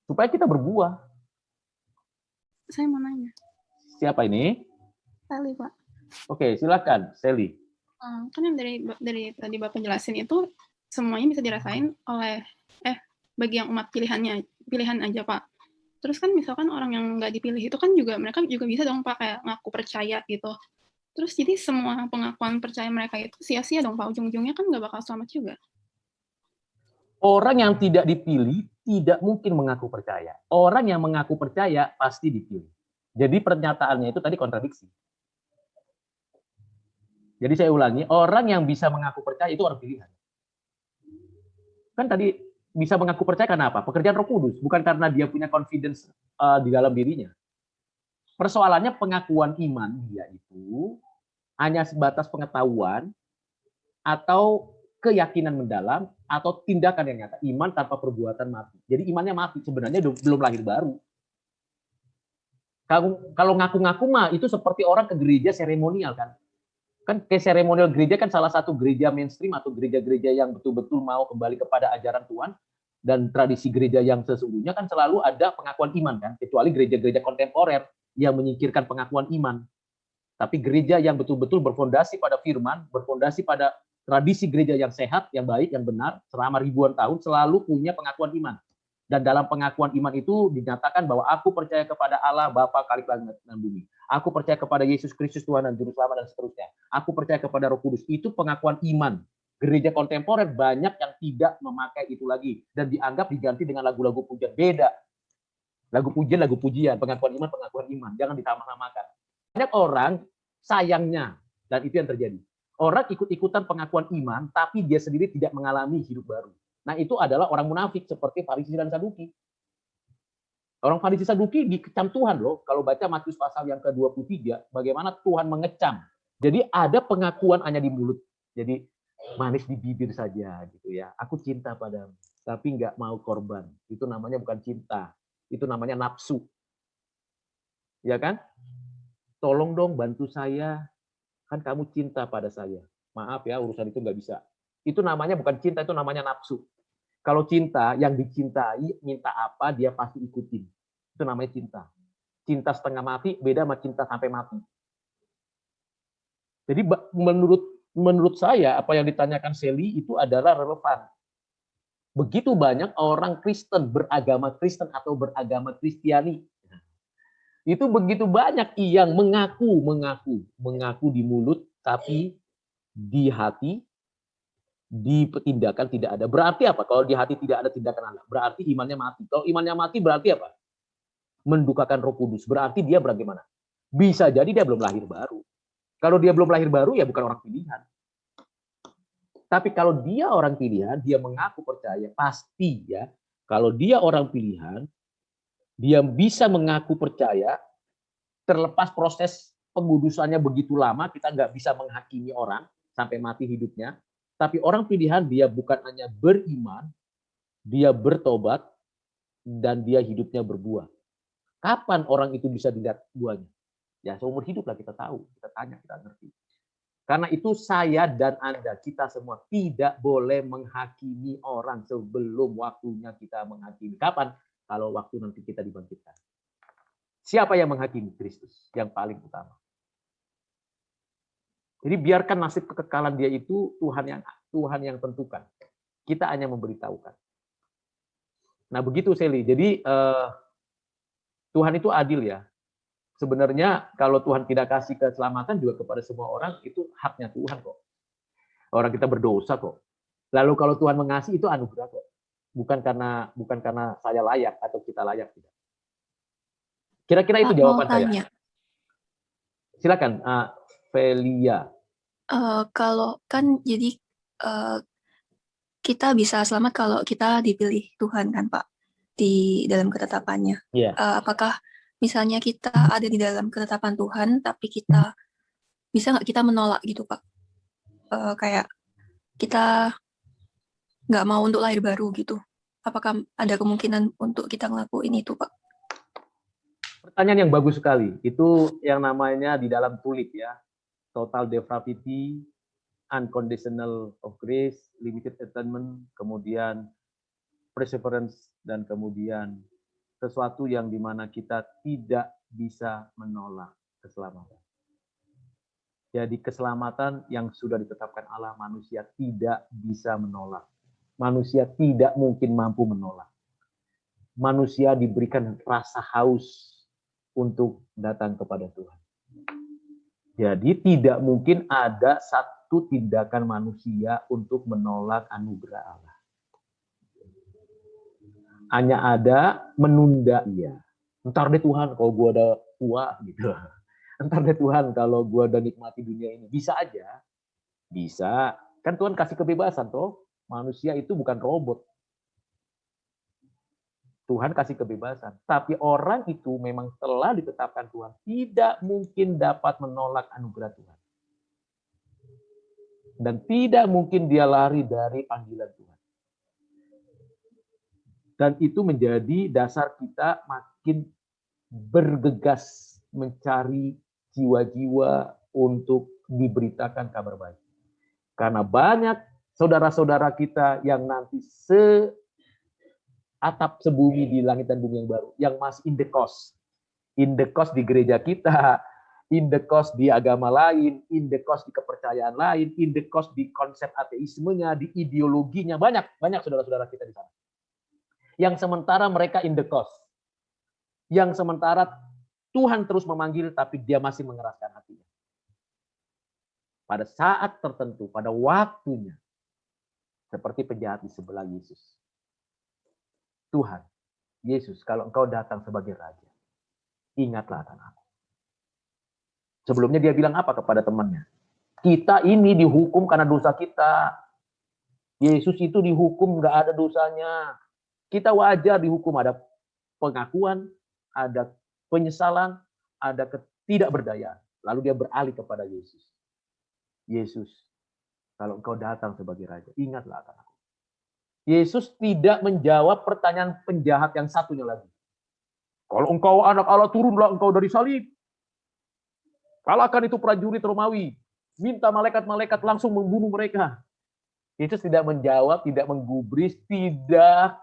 Supaya kita berbuah. Saya mau nanya. Siapa ini? Sally, Pak. Oke, silakan, Sally. Kan yang dari tadi Bapak jelasin itu semuanya bisa dirasain oleh bagi yang umat pilihan aja, Pak. Terus kan misalkan orang yang nggak dipilih itu kan mereka juga bisa dong, Pak, kayak ngaku percaya gitu. Terus jadi semua pengakuan percaya mereka itu sia-sia dong, Pak. Ujung-ujungnya kan nggak bakal selamat juga. Orang yang tidak dipilih tidak mungkin mengaku percaya. Orang yang mengaku percaya pasti dipilih. Jadi pernyataannya itu tadi kontradiksi. Jadi saya ulangi, orang yang bisa mengaku percaya itu orang pilihan. Kan tadi bisa mengaku percaya karena apa? Pekerjaan Roh Kudus, bukan karena dia punya confidence di dalam dirinya. Persoalannya pengakuan iman dia itu hanya sebatas pengetahuan atau keyakinan mendalam atau tindakan yang nyata. Iman tanpa perbuatan mati. Jadi imannya mati, sebenarnya belum lahir baru. Kalau ngaku-ngaku mah itu seperti orang ke gereja seremonial kan. Kan kayak seremonial gereja kan salah satu gereja mainstream atau gereja-gereja yang betul-betul mau kembali kepada ajaran Tuhan dan tradisi gereja yang sesungguhnya kan selalu ada pengakuan iman kan, kecuali gereja-gereja kontemporer yang menyingkirkan pengakuan iman. Tapi gereja yang betul-betul berfondasi pada firman, berfondasi pada tradisi gereja yang sehat, yang baik, yang benar, selama ribuan tahun selalu punya pengakuan iman. Dan dalam pengakuan iman itu dinyatakan bahwa aku percaya kepada Allah Bapa Khalik langit dan bumi. Aku percaya kepada Yesus Kristus Tuhan dan Juru Selamat dan seterusnya. Aku percaya kepada Roh Kudus. Itu pengakuan iman. Gereja kontemporer banyak yang tidak memakai itu lagi dan dianggap diganti dengan lagu-lagu pujian. Beda. Lagu pujian, lagu pujian, pengakuan iman. Jangan ditambah-tambahkan. Banyak orang sayangnya, dan itu yang terjadi. Orang ikut-ikutan pengakuan iman, tapi dia sendiri tidak mengalami hidup baru. Nah, itu adalah orang munafik seperti Farisi dan Saduki. Orang Farisi Saduki dikecam Tuhan loh. Kalau baca Matius pasal yang ke-23, bagaimana Tuhan mengecam. Jadi ada pengakuan hanya di mulut. Jadi manis di bibir saja gitu ya. Aku cinta padamu, tapi nggak mau korban. Itu namanya bukan cinta. Itu namanya nafsu. Ya kan? Tolong dong bantu saya. Kan kamu cinta pada saya. Maaf ya, urusan itu nggak bisa. Itu namanya bukan cinta, itu namanya nafsu. Kalau cinta, yang dicintai minta apa, dia pasti ikutin. Itu namanya cinta. Cinta setengah mati beda sama cinta sampai mati. Jadi menurut saya, apa yang ditanyakan Sally itu adalah relevan. Begitu banyak orang Kristen, beragama Kristen atau beragama Kristiani. Itu begitu banyak yang mengaku di mulut, tapi di hati, di tindakan tidak ada. Berarti apa? Kalau di hati tidak ada tindakan Allah, berarti imannya mati. Kalau imannya mati berarti apa? Mendukakan Roh Kudus. Berarti dia bagaimana? Bisa jadi dia belum lahir baru. Kalau dia belum lahir baru ya bukan orang pilihan. Tapi kalau dia orang pilihan, dia mengaku percaya, pasti ya. Kalau dia orang pilihan, dia bisa mengaku percaya, terlepas proses pengudusannya begitu lama, kita nggak bisa menghakimi orang sampai mati hidupnya. Tapi orang pilihan dia bukan hanya beriman, dia bertobat, dan dia hidupnya berbuah. Kapan orang itu bisa dilihat buahnya? Ya seumur hidup lah kita tahu, kita tanya, kita ngerti. Karena itu saya dan Anda, kita semua tidak boleh menghakimi orang sebelum waktunya kita menghakimi. Kapan? Kalau waktu nanti kita dibangkitkan. Siapa yang menghakimi? Kristus, yang paling utama. Jadi biarkan nasib kekekalan dia itu Tuhan yang tentukan. Kita hanya memberitahukan. Nah begitu Sally. Jadi Tuhan itu adil ya. Sebenarnya kalau Tuhan tidak kasih keselamatan juga kepada semua orang, itu haknya Tuhan kok. Orang kita berdosa kok. Lalu kalau Tuhan mengasihi itu anugerah kok. Bukan karena saya layak atau kita layak tidak. Kira-kira itu jawaban saya. Silakan, Velia. Kalau kan jadi kita bisa selamat kalau kita dipilih Tuhan kan Pak di dalam ketetapannya. Yeah. Apakah misalnya kita ada di dalam ketetapan Tuhan tapi kita bisa nggak kita menolak gitu Pak? Kayak kita nggak mau untuk lahir baru gitu. Apakah ada kemungkinan untuk kita ngelakuin itu Pak? Pertanyaan yang bagus sekali. Itu yang namanya di dalam tulip ya. Total depravity, unconditional of grace, limited atonement, kemudian perseverance, dan kemudian sesuatu yang dimana kita tidak bisa menolak keselamatan. Jadi keselamatan yang sudah ditetapkan Allah, manusia tidak bisa menolak. Manusia tidak mungkin mampu menolak. Manusia diberikan rasa haus untuk datang kepada Tuhan. Jadi tidak mungkin ada satu tindakan manusia untuk menolak anugerah Allah. Hanya ada menunda, iya. Ntar deh Tuhan kalau gue udah tua gitu. Ntar deh Tuhan kalau gue udah nikmati dunia ini. Bisa aja. Bisa. Kan Tuhan kasih kebebasan toh. Manusia itu bukan robot. Tuhan kasih kebebasan. Tapi orang itu memang telah ditetapkan Tuhan. Tidak mungkin dapat menolak anugerah Tuhan. Dan tidak mungkin dia lari dari panggilan Tuhan. Dan itu menjadi dasar kita makin bergegas mencari jiwa-jiwa untuk diberitakan kabar baik. Karena banyak saudara-saudara kita yang nanti atap sebumi di langit dan bumi yang baru, yang masih in the cost. In the cost di gereja kita, in the cost di agama lain, in the cost di kepercayaan lain, in the cost di konsep ateismenya, di ideologinya. Banyak saudara-saudara kita di sana. Yang sementara mereka in the cost. Yang sementara Tuhan terus memanggil, tapi dia masih mengeraskan hatinya. Pada saat tertentu, pada waktunya, seperti penjahat di sebelah Yesus. Tuhan, Yesus, kalau engkau datang sebagai Raja, ingatlah akan aku. Sebelumnya dia bilang apa kepada temannya? Kita ini dihukum karena dosa kita. Yesus itu dihukum, nggak ada dosanya. Kita wajar dihukum, ada pengakuan, ada penyesalan, ada ketidakberdayaan. Lalu dia beralih kepada Yesus. Yesus, kalau engkau datang sebagai Raja, ingatlah akan aku. Yesus tidak menjawab pertanyaan penjahat yang satunya lagi. Kalau engkau anak Allah, turunlah engkau dari salib. Kalahkan itu prajurit Romawi. Minta malaikat-malaikat langsung membunuh mereka. Yesus tidak menjawab, tidak menggubris, tidak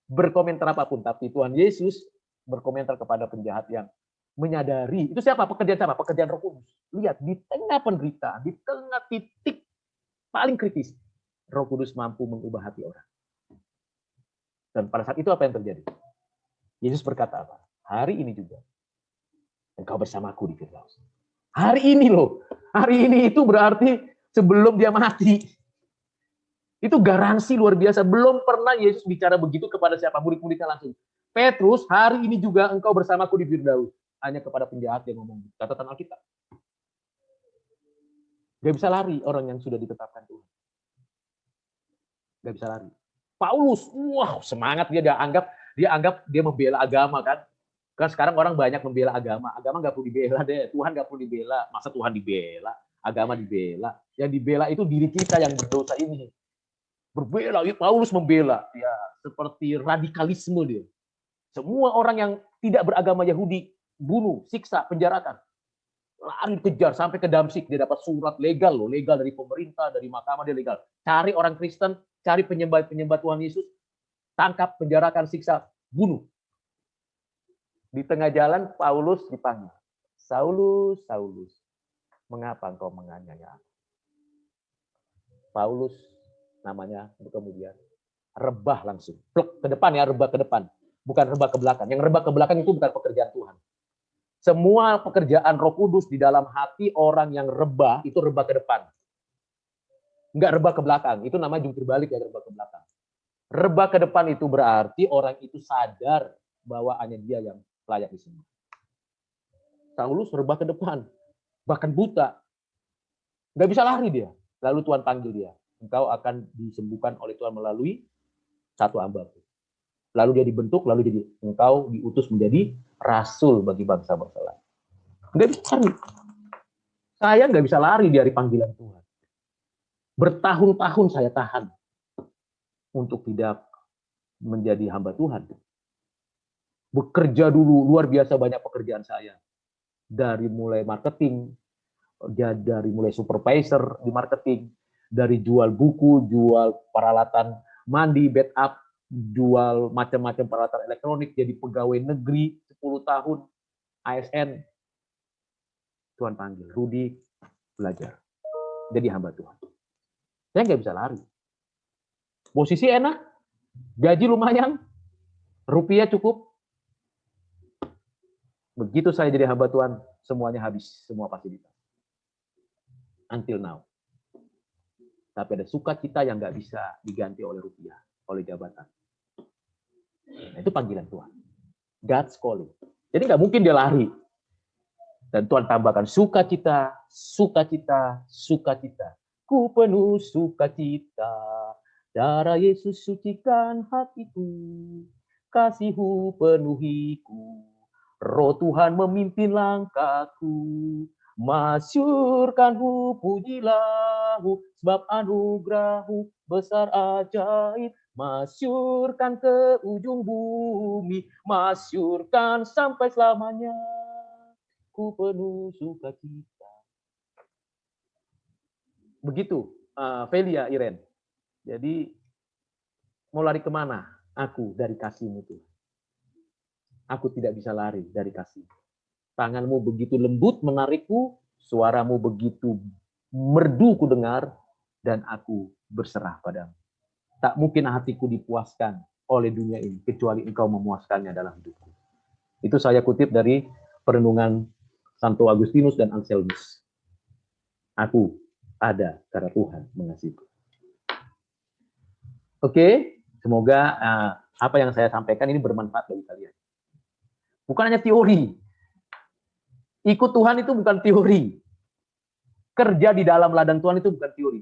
berkomentar apapun. Tapi Tuhan Yesus berkomentar kepada penjahat yang menyadari. Itu siapa? Pekerjaan siapa? Pekerjaan Roh Kudus. Lihat, di tengah penderitaan, di tengah titik paling kritis, Roh Kudus mampu mengubah hati orang. Dan pada saat itu apa yang terjadi? Yesus berkata apa? Hari ini juga engkau bersamaku di Firdaus. Hari ini loh. Hari ini itu berarti sebelum dia mati. Itu garansi luar biasa. Belum pernah Yesus bicara begitu kepada siapa? Murid-muridnya langsung. Petrus, hari ini juga engkau bersamaku di Firdaus. Hanya kepada penjahat yang ngomong. Catatan Alkitab. Gak bisa lari orang yang sudah ditetapkan Tuhan. Gak bisa lari. Paulus, wah semangat dia anggap dia membela agama kan. Kan sekarang orang banyak membela agama. Agama gak perlu dibela deh. Tuhan gak perlu dibela. Masa Tuhan dibela? Agama dibela. Yang dibela itu diri kita yang berdosa ini. Berbela, Paulus membela. Ya, seperti radikalisme dia. Semua orang yang tidak beragama Yahudi bunuh, siksa, penjarakan. Lari kejar sampai ke Damsyik, dia dapat surat legal loh, legal dari pemerintah, dari mahkamah dia legal. Cari orang Kristen, cari penyembah Tuhan Yesus, tangkap, penjarakan, siksa, bunuh. Di tengah jalan Paulus dipanggil. Saulus, Saulus, mengapa engkau menganiaya aku? Paulus namanya kemudian rebah langsung. Blok ke depan ya, rebah ke depan. Bukan rebah ke belakang. Yang rebah ke belakang itu bukan pekerjaan Tuhan. Semua pekerjaan Roh Kudus di dalam hati orang yang rebah, itu rebah ke depan. Enggak rebah ke belakang. Itu namanya jungkir balik ya, rebah ke belakang. Rebah ke depan itu berarti orang itu sadar bahwa hanya dia yang layak disembah. Saulus rebah ke depan. Bahkan buta. Enggak bisa lari dia. Lalu Tuhan panggil dia. Engkau akan disembuhkan oleh Tuhan melalui satu hamba-Ku. Lalu dia dibentuk, lalu jadi engkau diutus menjadi rasul bagi bangsa-bangsa lain. Nggak bisa lari. Saya nggak bisa lari dari panggilan Tuhan. Bertahun-tahun saya tahan untuk tidak menjadi hamba Tuhan. Bekerja dulu, luar biasa banyak pekerjaan saya. Dari mulai marketing, dari mulai supervisor di marketing, dari jual buku, jual peralatan mandi, backup, jual macam-macam peralatan elektronik, jadi pegawai negeri 10 tahun, ASN. Tuhan panggil, Rudi belajar. Jadi hamba Tuhan. Saya nggak bisa lari. Posisi enak, gaji lumayan, rupiah cukup. Begitu saya jadi hamba Tuhan, semuanya habis, semua fasilitas. Until now. Tapi ada sukacita yang nggak bisa diganti oleh rupiah, oleh jabatan. Nah, itu panggilan Tuhan. God's calling. Jadi nggak mungkin dia lari. Dan Tuhan tambahkan sukacita, sukacita, sukacita. Ku penuh sukacita. Darah Yesus sucikan hatiku. Kasih-Mu penuhiku. Roh Tuhan memimpin langkahku. Masyurkan-Hu, pujilah-Hu, sebab anugerah-Hu besar ajaib. Masyurkan ke ujung bumi, masyurkan sampai selamanya. Ku penuh sukacita. Begitu, Velia, Iren. Jadi, mau lari kemana? Aku dari kasih-Mu Tuhan. Aku tidak bisa lari dari kasih. Tangan-Mu begitu lembut menarikku, suara-Mu begitu merdu ku dengar, dan aku berserah padamu. Tak mungkin hatiku dipuaskan oleh dunia ini, kecuali Engkau memuaskannya dalam hidupku. Itu saya kutip dari perenungan Santo Agustinus dan Anselmus. Aku ada karena Tuhan mengasihiku. Oke, semoga apa yang saya sampaikan ini bermanfaat bagi kalian. Bukan hanya teori. Ikut Tuhan itu bukan teori. Kerja di dalam ladang Tuhan itu bukan teori.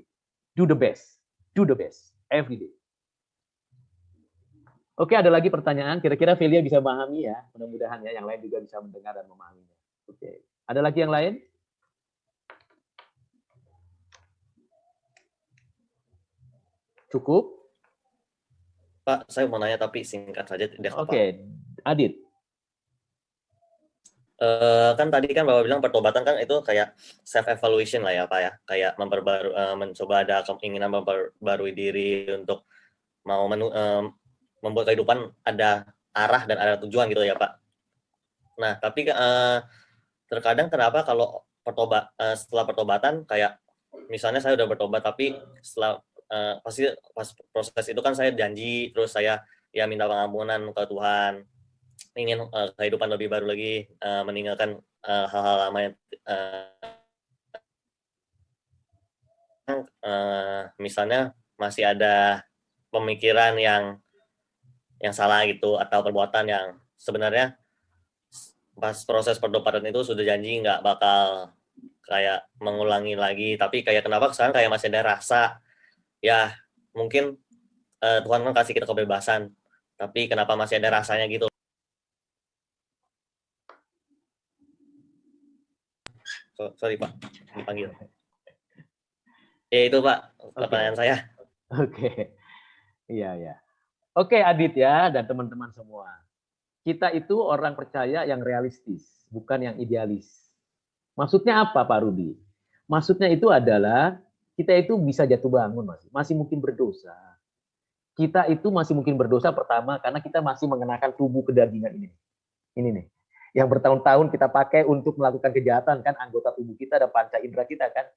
Do the best. Do the best. Every day. Oke, ada lagi pertanyaan. Kira-kira Velia bisa memahami ya. Mudah-mudahan ya, yang lain juga bisa mendengar dan memahaminya. Oke. Ada lagi yang lain? Cukup? Pak, saya mau nanya tapi singkat saja. Oke, Adit. Kan tadi kan Bapak bilang pertobatan kan itu kayak self evaluation lah ya Pak ya, kayak mencoba ada keinginan memperbarui diri untuk mau membuat kehidupan ada arah dan ada tujuan gitu ya Pak. Nah tapi terkadang kenapa kalau setelah pertobatan kayak misalnya saya udah bertobat tapi setelah pasti pas proses itu kan saya janji terus saya ya minta pengampunan ke Tuhan, ingin kehidupan lebih baru lagi, meninggalkan hal-hal lama yang misalnya masih ada pemikiran yang salah gitu atau perbuatan yang sebenarnya pas proses perdobatan itu sudah janji nggak bakal kayak mengulangi lagi, tapi kayak kenapa sekarang kayak masih ada rasa ya mungkin Tuhan kan kasih kita kebebasan, tapi kenapa masih ada rasanya gitu. Sorry Pak, dipanggil. Ya itu Pak, pertanyaan saya. Oke. Iya, ya. Oke, Adit ya, dan teman-teman semua. Kita itu orang percaya yang realistis, bukan yang idealis. Maksudnya apa, Pak Rudi? Maksudnya itu adalah kita itu bisa jatuh bangun, masih mungkin berdosa. Kita itu masih mungkin berdosa pertama karena kita masih mengenakan tubuh kedagingan ini. Ini nih. Yang bertahun-tahun kita pakai untuk melakukan kejahatan kan, anggota tubuh kita dan panca indera kita kan.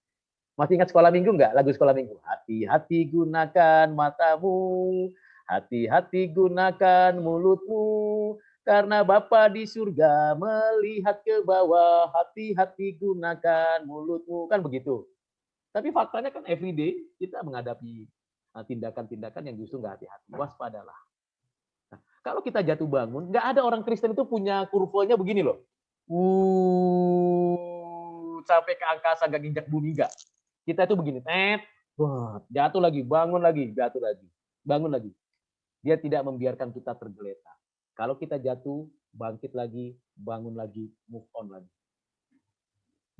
Masih ingat sekolah minggu nggak? Lagu sekolah minggu. Hati-hati gunakan matamu, hati-hati gunakan mulutmu, karena Bapa di surga melihat ke bawah. Hati-hati gunakan mulutmu. Kan begitu. Tapi faktanya kan everyday kita menghadapi tindakan-tindakan yang justru nggak hati-hati. Waspadalah. Nah, kalau kita jatuh bangun, nggak ada orang Kristen itu punya kurvanya begini loh. Sampai ke angkasa nggak nginjak bumi nggak. Kita itu begini, jatuh lagi, bangun lagi, jatuh lagi, bangun lagi. Dia tidak membiarkan kita tergeletak. Kalau kita jatuh, bangkit lagi, bangun lagi, move on lagi.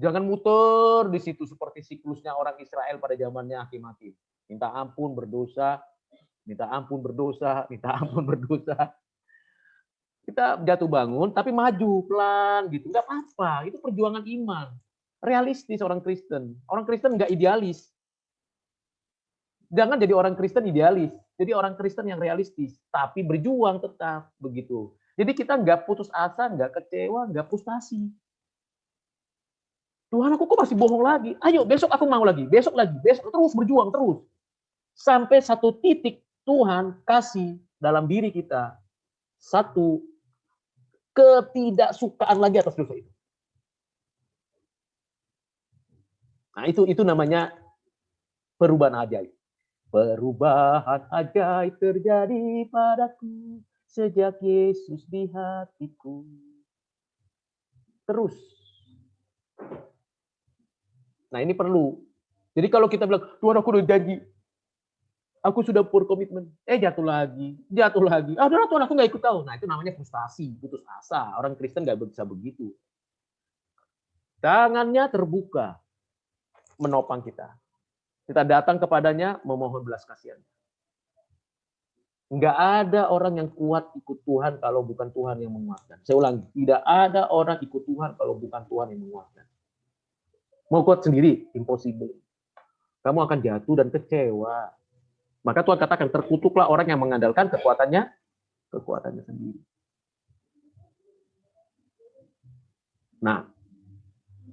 Jangan muter di situ seperti siklusnya orang Israel pada zamannya Hakim-Hakim. Minta ampun berdosa, minta ampun berdosa, minta ampun berdosa. Kita jatuh bangun, tapi maju pelan gitu, nggak apa-apa. Itu perjuangan iman. realistis orang Kristen. Orang Kristen nggak idealis. Jangan jadi orang Kristen idealis. Jadi orang Kristen yang realistis, tapi berjuang tetap begitu. Jadi kita nggak putus asa, nggak kecewa, nggak frustasi. Tuhan, aku kok masih bohong lagi? Ayo, besok aku mau lagi, besok terus berjuang terus. Sampai satu titik Tuhan kasih dalam diri kita satu ketidaksukaan lagi atas dosa itu. Nah, itu namanya perubahan ajaib. Perubahan ajaib terjadi padaku sejak Yesus di hatiku. Terus. Nah, ini perlu. Jadi kalau kita bilang, Tuhan aku udah janji, aku sudah berkomitmen, jatuh lagi. Udah Tuhan aku nggak ikut tahu. Nah, itu namanya frustasi, putus asa. Orang Kristen nggak bisa begitu. Tangannya terbuka, menopang kita. Kita datang kepadanya memohon belas kasihan. Nggak ada orang yang kuat ikut Tuhan kalau bukan Tuhan yang menguatkan. Saya ulangi, tidak ada orang ikut Tuhan kalau bukan Tuhan yang menguatkan. Mau kuat sendiri, impossible. Kamu akan jatuh dan kecewa. Maka Tuhan katakan, terkutuklah orang yang mengandalkan kekuatannya sendiri. Nah,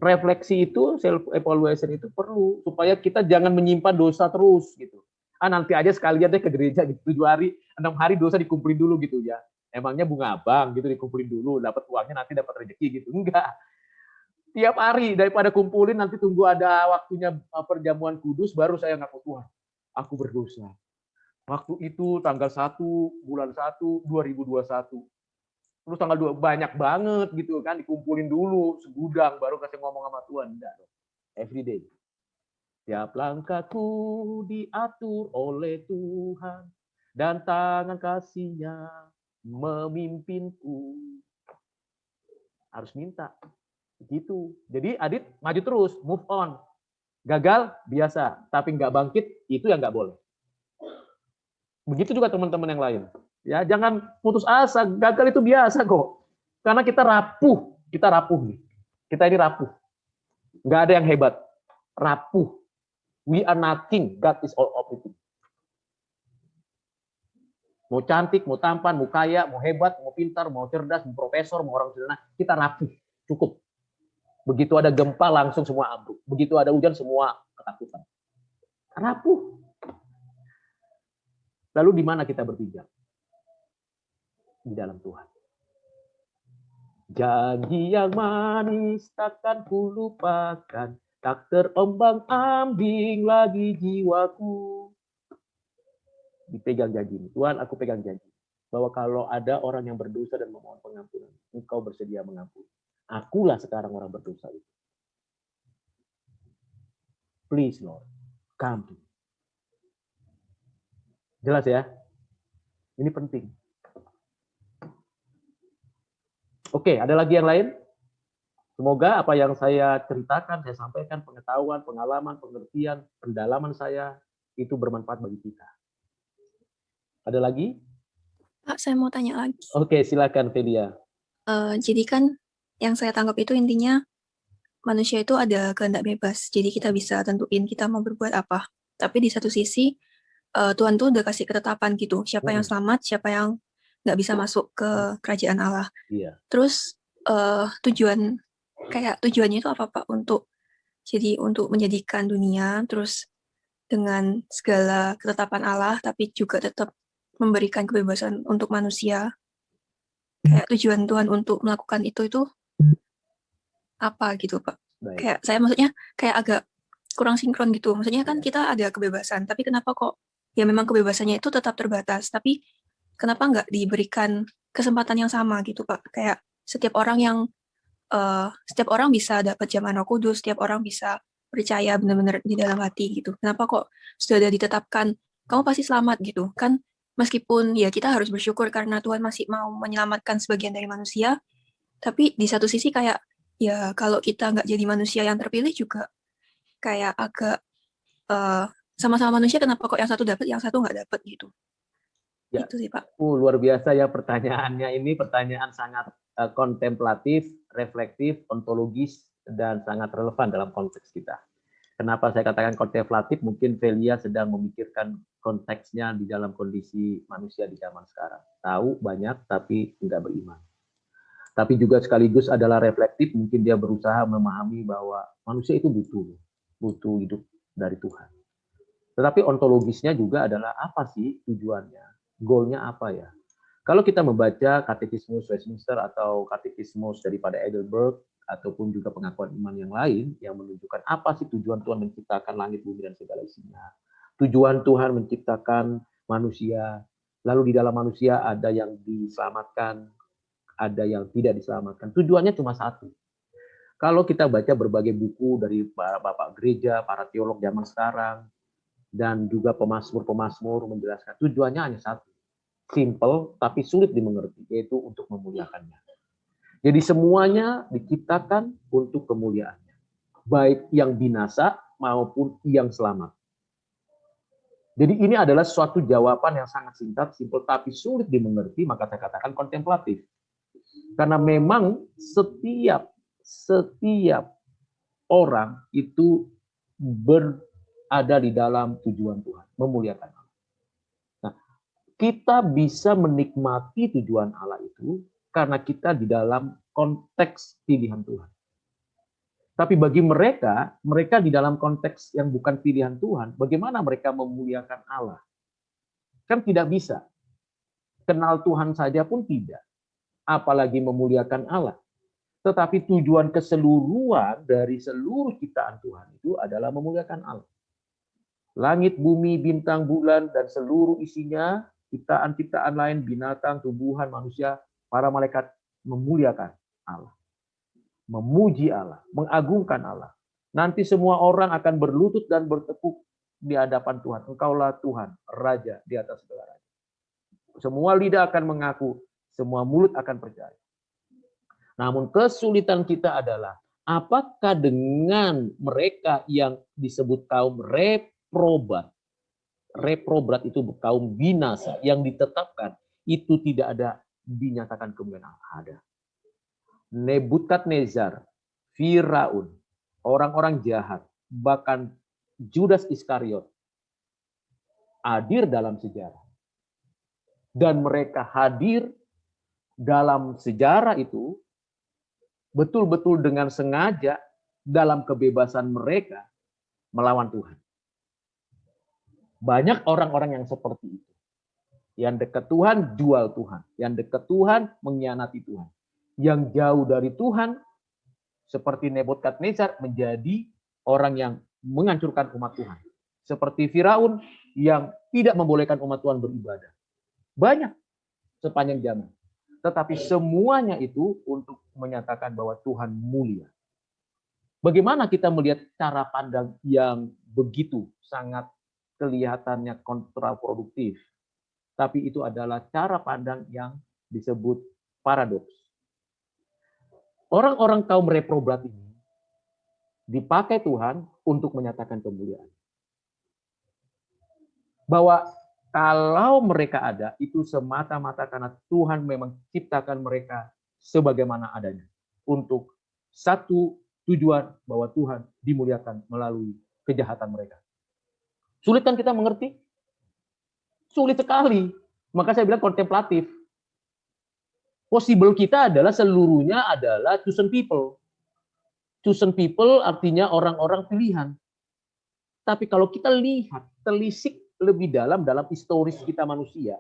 refleksi itu, self evaluation itu perlu supaya kita jangan menyimpan dosa terus gitu. Nanti aja sekalian deh ke gereja gitu, 7 hari, 6 hari dosa dikumpulin dulu gitu ya. Emangnya bunga abang gitu dikumpulin dulu, dapat uangnya nanti dapat rezeki gitu. Enggak. Tiap hari daripada kumpulin nanti tunggu ada waktunya perjamuan kudus baru saya ngaku Tuhan. Aku berdosa. Waktu itu tanggal 1 bulan 1 2021. Terus tanggal 2 banyak banget gitu kan, dikumpulin dulu segudang baru kasih ngomong sama Tuhan. Enggak dong. Every day. Tiap langkahku diatur oleh Tuhan dan tangan kasih-Nya memimpinku. Harus minta. Gitu. Jadi Adit maju terus, move on. Gagal biasa, tapi nggak bangkit itu yang nggak boleh. Begitu juga teman-teman yang lain. Ya, jangan putus asa, gagal itu biasa kok. Karena kita rapuh nih. Kita ini rapuh. Nggak ada yang hebat. Rapuh. We are nothing, God is all everything. Mau cantik, mau tampan, mau kaya, mau hebat, mau pintar, mau cerdas, mau profesor, mau orang sederhana, kita rapuh. Cukup. Begitu ada gempa langsung semua ambruk. Begitu ada hujan semua ketakutan. Rapuh. Lalu di mana kita berpijak? Di dalam Tuhan. Janji yang manis takkan kulupakan, tak terombang-ambing lagi jiwaku. Dipegang janji ini. Tuhan, aku pegang janji. Bahwa kalau ada orang yang berdosa dan memohon pengampunan, Engkau bersedia mengampuni. Akulah sekarang orang berdosa itu. Please Lord, come to me. Jelas ya? Ini penting. Oke, ada lagi yang lain? Semoga apa yang saya ceritakan, saya sampaikan, pengetahuan, pengalaman, pengertian, pendalaman saya, itu bermanfaat bagi kita. Ada lagi? Pak, saya mau tanya lagi. Oke, silakan Felia. Jadi kan yang saya tangkap itu intinya manusia itu ada kehendak bebas. Jadi kita bisa tentuin kita mau berbuat apa. Tapi di satu sisi Tuhan tuh udah kasih ketetapan gitu. Siapa yang selamat, siapa yang nggak bisa masuk ke kerajaan Allah. Iya. Terus tujuannya itu apa Pak? Untuk menjadikan dunia terus dengan segala ketetapan Allah, tapi juga tetap memberikan kebebasan untuk manusia. Kayak tujuan Tuhan untuk melakukan itu apa gitu Pak? Baik. Kayak saya maksudnya kayak agak kurang sinkron gitu. Maksudnya kan kita ada kebebasan, tapi kenapa kok ya memang kebebasannya itu tetap terbatas, tapi kenapa nggak diberikan kesempatan yang sama gitu Pak? Kayak setiap orang bisa dapat jaman Roh Kudus, setiap orang bisa percaya benar-benar di dalam hati gitu. Kenapa kok sudah ada ditetapkan kamu pasti selamat gitu kan? Meskipun ya kita harus bersyukur karena Tuhan masih mau menyelamatkan sebagian dari manusia, tapi di satu sisi kayak ya kalau kita nggak jadi manusia yang terpilih juga kayak agak sama-sama manusia, kenapa kok yang satu dapat yang satu nggak dapat gitu. Ya. Itu sih Pak. Luar biasa ya pertanyaannya, ini pertanyaan sangat kontemplatif, reflektif, ontologis, dan sangat relevan dalam konteks kita. Kenapa saya katakan kontemplatif? Mungkin Velia sedang memikirkan konteksnya di dalam kondisi manusia di zaman sekarang. Tahu banyak tapi enggak beriman. Tapi juga sekaligus adalah reflektif, mungkin dia berusaha memahami bahwa manusia itu butuh hidup dari Tuhan. Tetapi ontologisnya juga adalah apa sih tujuannya, goalnya apa ya? Kalau kita membaca Katekismus Westminster atau Katekismus daripada Heidelberg, ataupun juga pengakuan iman yang lain yang menunjukkan apa sih tujuan Tuhan menciptakan langit, bumi, dan segala isinya. Tujuan Tuhan menciptakan manusia, lalu di dalam manusia ada yang diselamatkan, ada yang tidak diselamatkan. Tujuannya cuma satu. Kalau kita baca berbagai buku dari para bapak gereja, para teolog zaman sekarang, dan juga pemazmur-pemazmur menjelaskan tujuannya hanya satu. Simple tapi sulit dimengerti, yaitu untuk memuliakannya. Jadi semuanya diciptakan untuk kemuliaannya. Baik yang binasa maupun yang selamat. Jadi ini adalah suatu jawaban yang sangat singkat, simple tapi sulit dimengerti, maka saya katakan kontemplatif. Karena memang setiap orang itu berada di dalam tujuan Tuhan, memuliakan Allah. Nah, kita bisa menikmati tujuan Allah itu karena kita di dalam konteks pilihan Tuhan. Tapi bagi mereka di dalam konteks yang bukan pilihan Tuhan, bagaimana mereka memuliakan Allah? Kan tidak bisa. Kenal Tuhan saja pun tidak. Apalagi memuliakan Allah. Tetapi tujuan keseluruhan dari seluruh ciptaan Tuhan itu adalah memuliakan Allah. Langit, bumi, bintang, bulan, dan seluruh isinya, ciptaan-ciptaan lain, binatang, tumbuhan, manusia, para malaikat memuliakan Allah. Memuji Allah, mengagungkan Allah. Nanti semua orang akan berlutut dan bertekuk di hadapan Tuhan. Engkaulah Tuhan, Raja di atas segala raja. Semua lidah akan mengaku, semua mulut akan percaya. Namun kesulitan kita adalah, apakah dengan mereka yang disebut kaum reprobat itu kaum binasa yang ditetapkan, itu tidak ada dinyatakan kemuliaan Allah? Ada. Nebukadnezar, Firaun, orang-orang jahat, bahkan Judas Iskariot hadir dalam sejarah. Dan mereka hadir dalam sejarah itu betul-betul dengan sengaja dalam kebebasan mereka melawan Tuhan. Banyak orang-orang yang seperti itu. Yang dekat Tuhan, jual Tuhan. Yang dekat Tuhan, mengkhianati Tuhan. Yang jauh dari Tuhan, seperti Nebukadnezar, menjadi orang yang menghancurkan umat Tuhan. Seperti Firaun yang tidak membolehkan umat Tuhan beribadah. Banyak sepanjang zaman. Tetapi semuanya itu untuk menyatakan bahwa Tuhan mulia. Bagaimana kita melihat cara pandang yang begitu sangat kelihatannya kontraproduktif. Tapi itu adalah cara pandang yang disebut paradoks. Orang-orang kaum reprobat ini dipakai Tuhan untuk menyatakan kemuliaan. Bahwa kalau mereka ada, itu semata-mata karena Tuhan memang ciptakan mereka sebagaimana adanya. Untuk satu tujuan bahwa Tuhan dimuliakan melalui kejahatan mereka. Sulit kan kita mengerti? Sulit sekali. Maka saya bilang kontemplatif. Possible kita adalah seluruhnya adalah chosen people. Chosen people artinya orang-orang pilihan. Tapi kalau kita lihat, telisik lebih dalam historis kita manusia,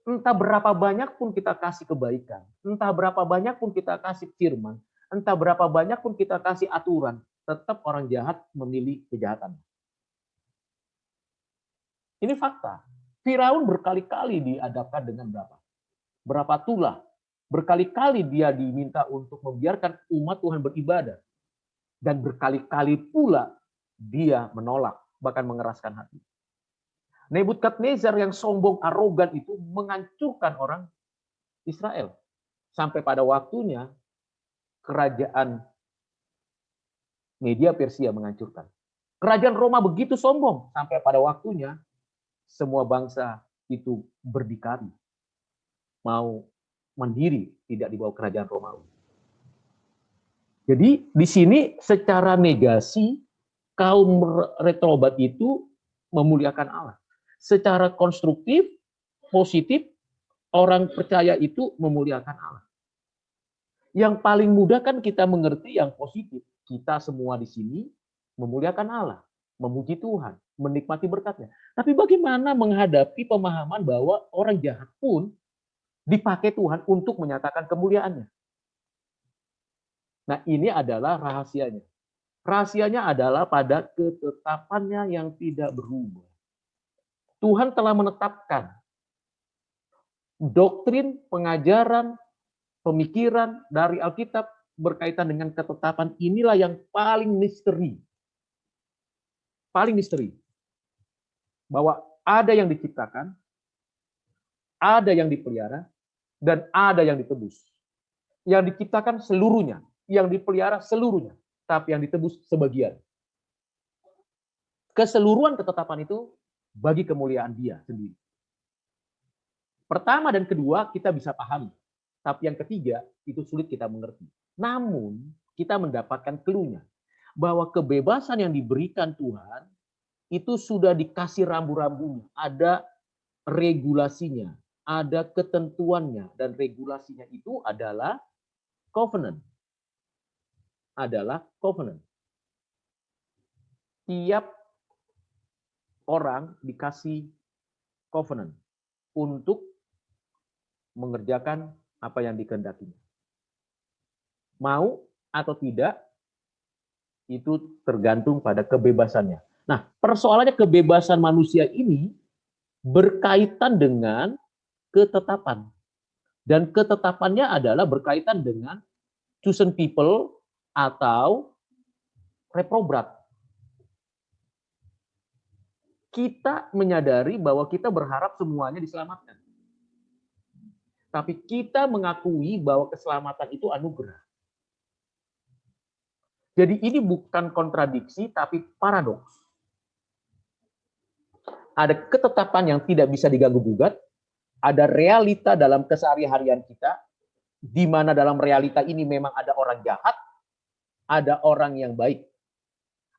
entah berapa banyak pun kita kasih kebaikan, entah berapa banyak pun kita kasih firman, entah berapa banyak pun kita kasih aturan, tetap orang jahat memilih kejahatan. Ini fakta. Firaun berkali-kali dihadapkan dengan berapa tulah. Berkali-kali dia diminta untuk membiarkan umat Tuhan beribadah. Dan berkali-kali pula dia menolak, bahkan mengeraskan hati. Nebukadnezar yang sombong, arogan itu menghancurkan orang Israel. Sampai pada waktunya kerajaan Media Persia menghancurkan. Kerajaan Roma begitu sombong, sampai pada waktunya semua bangsa itu berdikari. Mau mandiri, tidak di bawah kerajaan Romawi. Jadi di sini secara negasi kaum retrobat itu memuliakan Allah. Secara konstruktif, positif, orang percaya itu memuliakan Allah. Yang paling mudah kan kita mengerti yang positif. Kita semua di sini memuliakan Allah, memuji Tuhan, menikmati berkatnya. Tapi bagaimana menghadapi pemahaman bahwa orang jahat pun dipakai Tuhan untuk menyatakan kemuliaannya? Nah, ini adalah rahasianya. Rahasianya adalah pada ketetapannya yang tidak berubah. Tuhan telah menetapkan doktrin, pengajaran, pemikiran dari Alkitab berkaitan dengan ketetapan inilah yang paling misteri. Paling misteri. Bahwa ada yang diciptakan, ada yang dipelihara, dan ada yang ditebus. Yang diciptakan seluruhnya, yang dipelihara seluruhnya, tapi yang ditebus sebagian. Keseluruhan ketetapan itu bagi kemuliaan Dia sendiri. Pertama dan kedua kita bisa pahami, tapi yang ketiga itu sulit kita mengerti. Namun kita mendapatkan clue-nya bahwa kebebasan yang diberikan Tuhan itu sudah dikasih rambu-rambunya, ada regulasinya, ada ketentuannya, dan regulasinya itu adalah covenant. Adalah covenant. Tiap orang dikasih covenant untuk mengerjakan apa yang dikehendakinya. Mau atau tidak, itu tergantung pada kebebasannya. Nah, persoalannya kebebasan manusia ini berkaitan dengan ketetapan. Dan ketetapannya adalah berkaitan dengan chosen people atau reprobate. Kita menyadari bahwa kita berharap semuanya diselamatkan. Tapi kita mengakui bahwa keselamatan itu anugerah. Jadi ini bukan kontradiksi, tapi paradoks. Ada ketetapan yang tidak bisa diganggu-gugat, ada realita dalam keseharian kita, di mana dalam realita ini memang ada orang jahat, ada orang yang baik,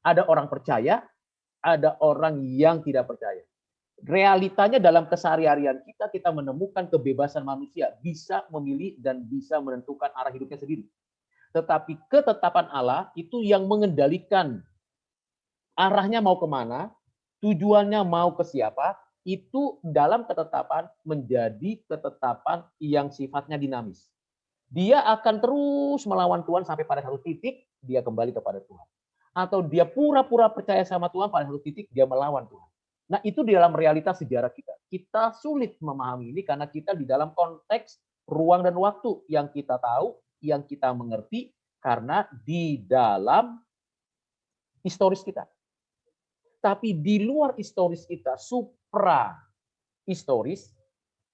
ada orang percaya, ada orang yang tidak percaya. Realitanya dalam keseharian kita menemukan kebebasan manusia, bisa memilih dan bisa menentukan arah hidupnya sendiri. Tetapi ketetapan Allah itu yang mengendalikan arahnya mau kemana, tujuannya mau ke siapa, itu dalam ketetapan menjadi ketetapan yang sifatnya dinamis. Dia akan terus melawan Tuhan sampai pada satu titik dia kembali kepada Tuhan. Atau dia pura-pura percaya sama Tuhan, pada satu titik dia melawan Tuhan. Nah, itu di dalam realitas sejarah kita. Kita sulit memahami ini karena kita di dalam konteks ruang dan waktu yang kita tahu, yang kita mengerti, karena di dalam historis kita. Tapi di luar historis kita, supra historis,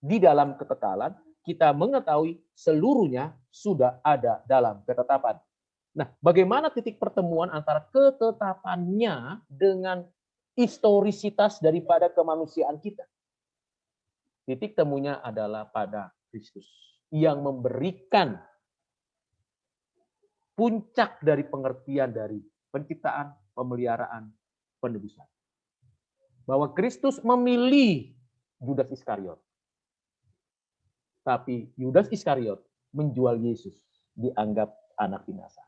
di dalam ketekalan, kita mengetahui seluruhnya sudah ada dalam ketetapan. Nah, bagaimana titik pertemuan antara ketetapannya dengan historisitas daripada kemanusiaan kita? Titik temunya adalah pada Kristus yang memberikan puncak dari pengertian dari penciptaan, pemeliharaan, penebusan. Bahwa Kristus memilih Yudas Iskariot. Tapi Yudas Iskariot menjual Yesus, dianggap anak binasa.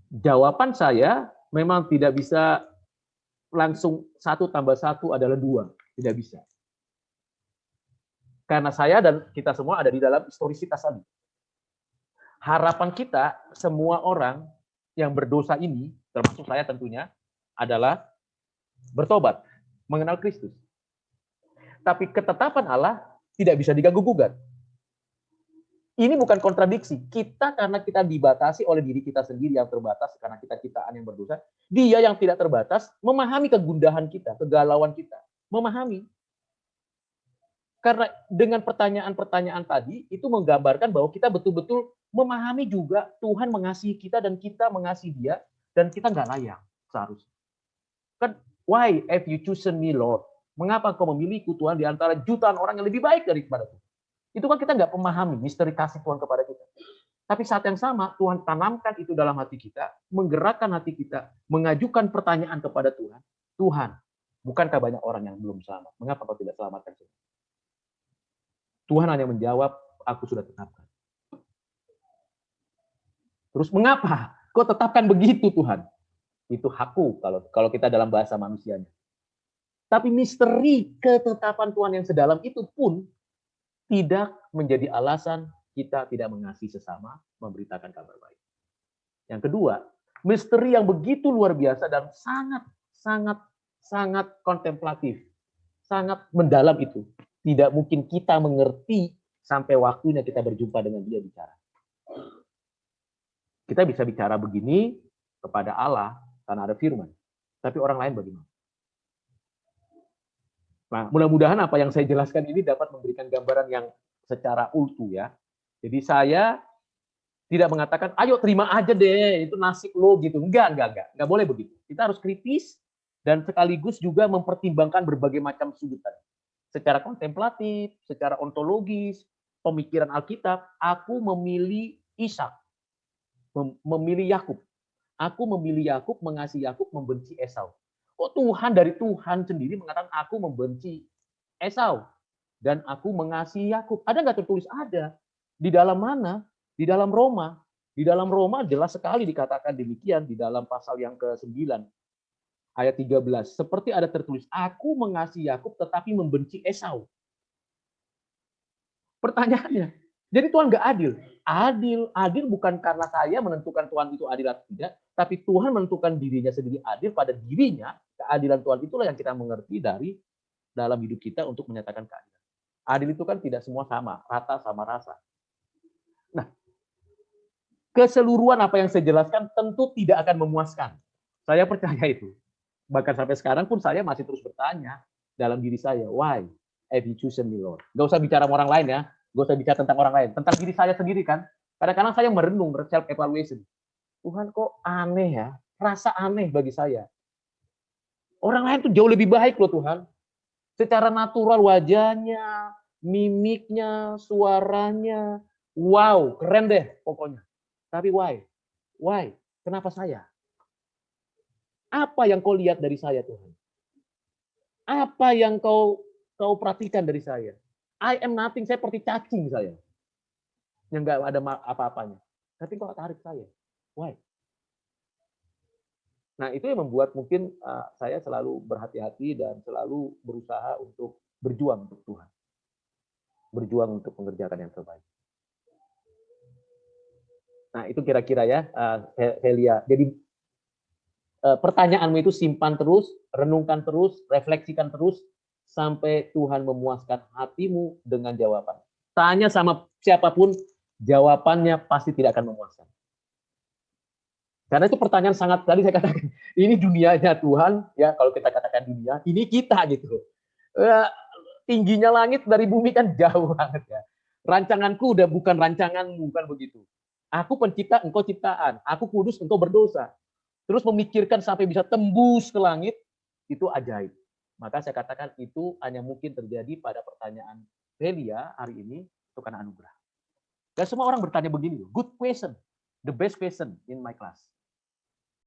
Jawaban saya memang tidak bisa langsung 1 tambah 1 adalah 2. Tidak bisa. Karena saya dan kita semua ada di dalam historisitas tadi. Harapan kita, semua orang yang berdosa ini, termasuk saya tentunya, adalah bertobat, mengenal Kristus. Tapi ketetapan Allah tidak bisa diganggu-gugat. Ini bukan kontradiksi. Kita karena kita dibatasi oleh diri kita sendiri yang terbatas, karena kita ciptaan yang berdosa, dia yang tidak terbatas memahami kegundahan kita, kegalauan kita. Memahami. Karena dengan pertanyaan-pertanyaan tadi, itu menggambarkan bahwa kita betul-betul memahami juga Tuhan mengasihi kita dan kita mengasihi dia, dan kita nggak layak seharusnya. Kan, why have you chosen me, Lord? Mengapa kau memilihku Tuhan di antara jutaan orang yang lebih baik daripada Tuhan? Itu kan kita nggak memahami misteri kasih Tuhan kepada kita. Tapi saat yang sama, Tuhan tanamkan itu dalam hati kita, menggerakkan hati kita, mengajukan pertanyaan kepada Tuhan. Tuhan, bukankah banyak orang yang belum selamat? Mengapa kau tidak selamatkan saya? Tuhan hanya menjawab, aku sudah tetapkan. Terus mengapa? Kau tetapkan begitu Tuhan? Itu hakku kalau kita dalam bahasa manusianya. Tapi misteri ketetapan Tuhan yang sedalam itu pun tidak menjadi alasan kita tidak mengasihi sesama, memberitakan kabar baik. Yang kedua, misteri yang begitu luar biasa dan sangat kontemplatif, sangat mendalam itu. Tidak mungkin kita mengerti sampai waktunya kita berjumpa dengan dia bicara. Kita bisa bicara begini kepada Allah karena ada firman. Tapi orang lain bagaimana? Nah, mudah-mudahan apa yang saya jelaskan ini dapat memberikan gambaran yang secara utuh ya. Jadi saya tidak mengatakan, ayo terima aja deh, itu nasib lo gitu. Enggak boleh begitu. Kita harus kritis dan sekaligus juga mempertimbangkan berbagai macam sudutan. Secara kontemplatif, secara ontologis, pemikiran Alkitab, aku memilih Ishak, memilih Yakub. Aku memilih Yakub, mengasihi Yakub, membenci Esau. Kok Tuhan dari Tuhan sendiri mengatakan aku membenci Esau dan aku mengasihi Yakub? Ada nggak tertulis? Ada. Di dalam mana? Di dalam Roma. Di dalam Roma jelas sekali dikatakan demikian di dalam pasal yang ke-9 ayat 13. Seperti ada tertulis, aku mengasihi Yakub tetapi membenci Esau. Pertanyaannya, jadi Tuhan nggak adil? Adil bukan karena saya menentukan Tuhan itu adil atau tidak, tapi Tuhan menentukan dirinya sendiri adil pada dirinya. Keadilan Tuhan itulah yang kita mengerti dari dalam hidup kita untuk menyatakan keadilan. Adil itu kan tidak semua sama, rata sama rasa. Nah, keseluruhan apa yang saya jelaskan tentu tidak akan memuaskan. Saya percaya itu. Bahkan sampai sekarang pun saya masih terus bertanya dalam diri saya, why have you chosen me, Lord? Gak usah bicara sama orang lain ya, gak usah bicara tentang orang lain, tentang diri saya sendiri kan. Kadang-kadang saya merenung, self evaluation. Tuhan kok aneh ya, rasa aneh bagi saya. Orang lain tuh jauh lebih baik loh Tuhan. Secara natural wajahnya, mimiknya, suaranya, wow, keren deh pokoknya. Tapi why? Why? Kenapa saya? Apa yang kau lihat dari saya Tuhan? Apa yang kau perhatikan dari saya? I am nothing, saya seperti cacing saya. Yang nggak ada apa-apanya. Tapi kau tarik saya. Why? Nah, itu yang membuat mungkin saya selalu berhati-hati dan selalu berusaha untuk berjuang untuk Tuhan. Berjuang untuk mengerjakan yang terbaik. Nah, itu kira-kira ya, Helia. Jadi, pertanyaanmu itu simpan terus, renungkan terus, refleksikan terus, sampai Tuhan memuaskan hatimu dengan jawaban. Tanya sama siapapun, jawabannya pasti tidak akan memuaskan. Karena itu pertanyaan sangat, tadi saya katakan, ini dunianya Tuhan, ya kalau kita katakan dunia, ini kita gitu. Tingginya langit dari bumi kan jauh banget ya. Rancanganku udah bukan rancanganmu, bukan begitu. Aku pencipta, engkau ciptaan. Aku kudus, engkau berdosa. Terus memikirkan sampai bisa tembus ke langit, itu ajaib. Maka saya katakan itu hanya mungkin terjadi pada pertanyaan Helia hari ini, itu karena anugerah. Dan semua orang bertanya begini, good question, the best question in my class.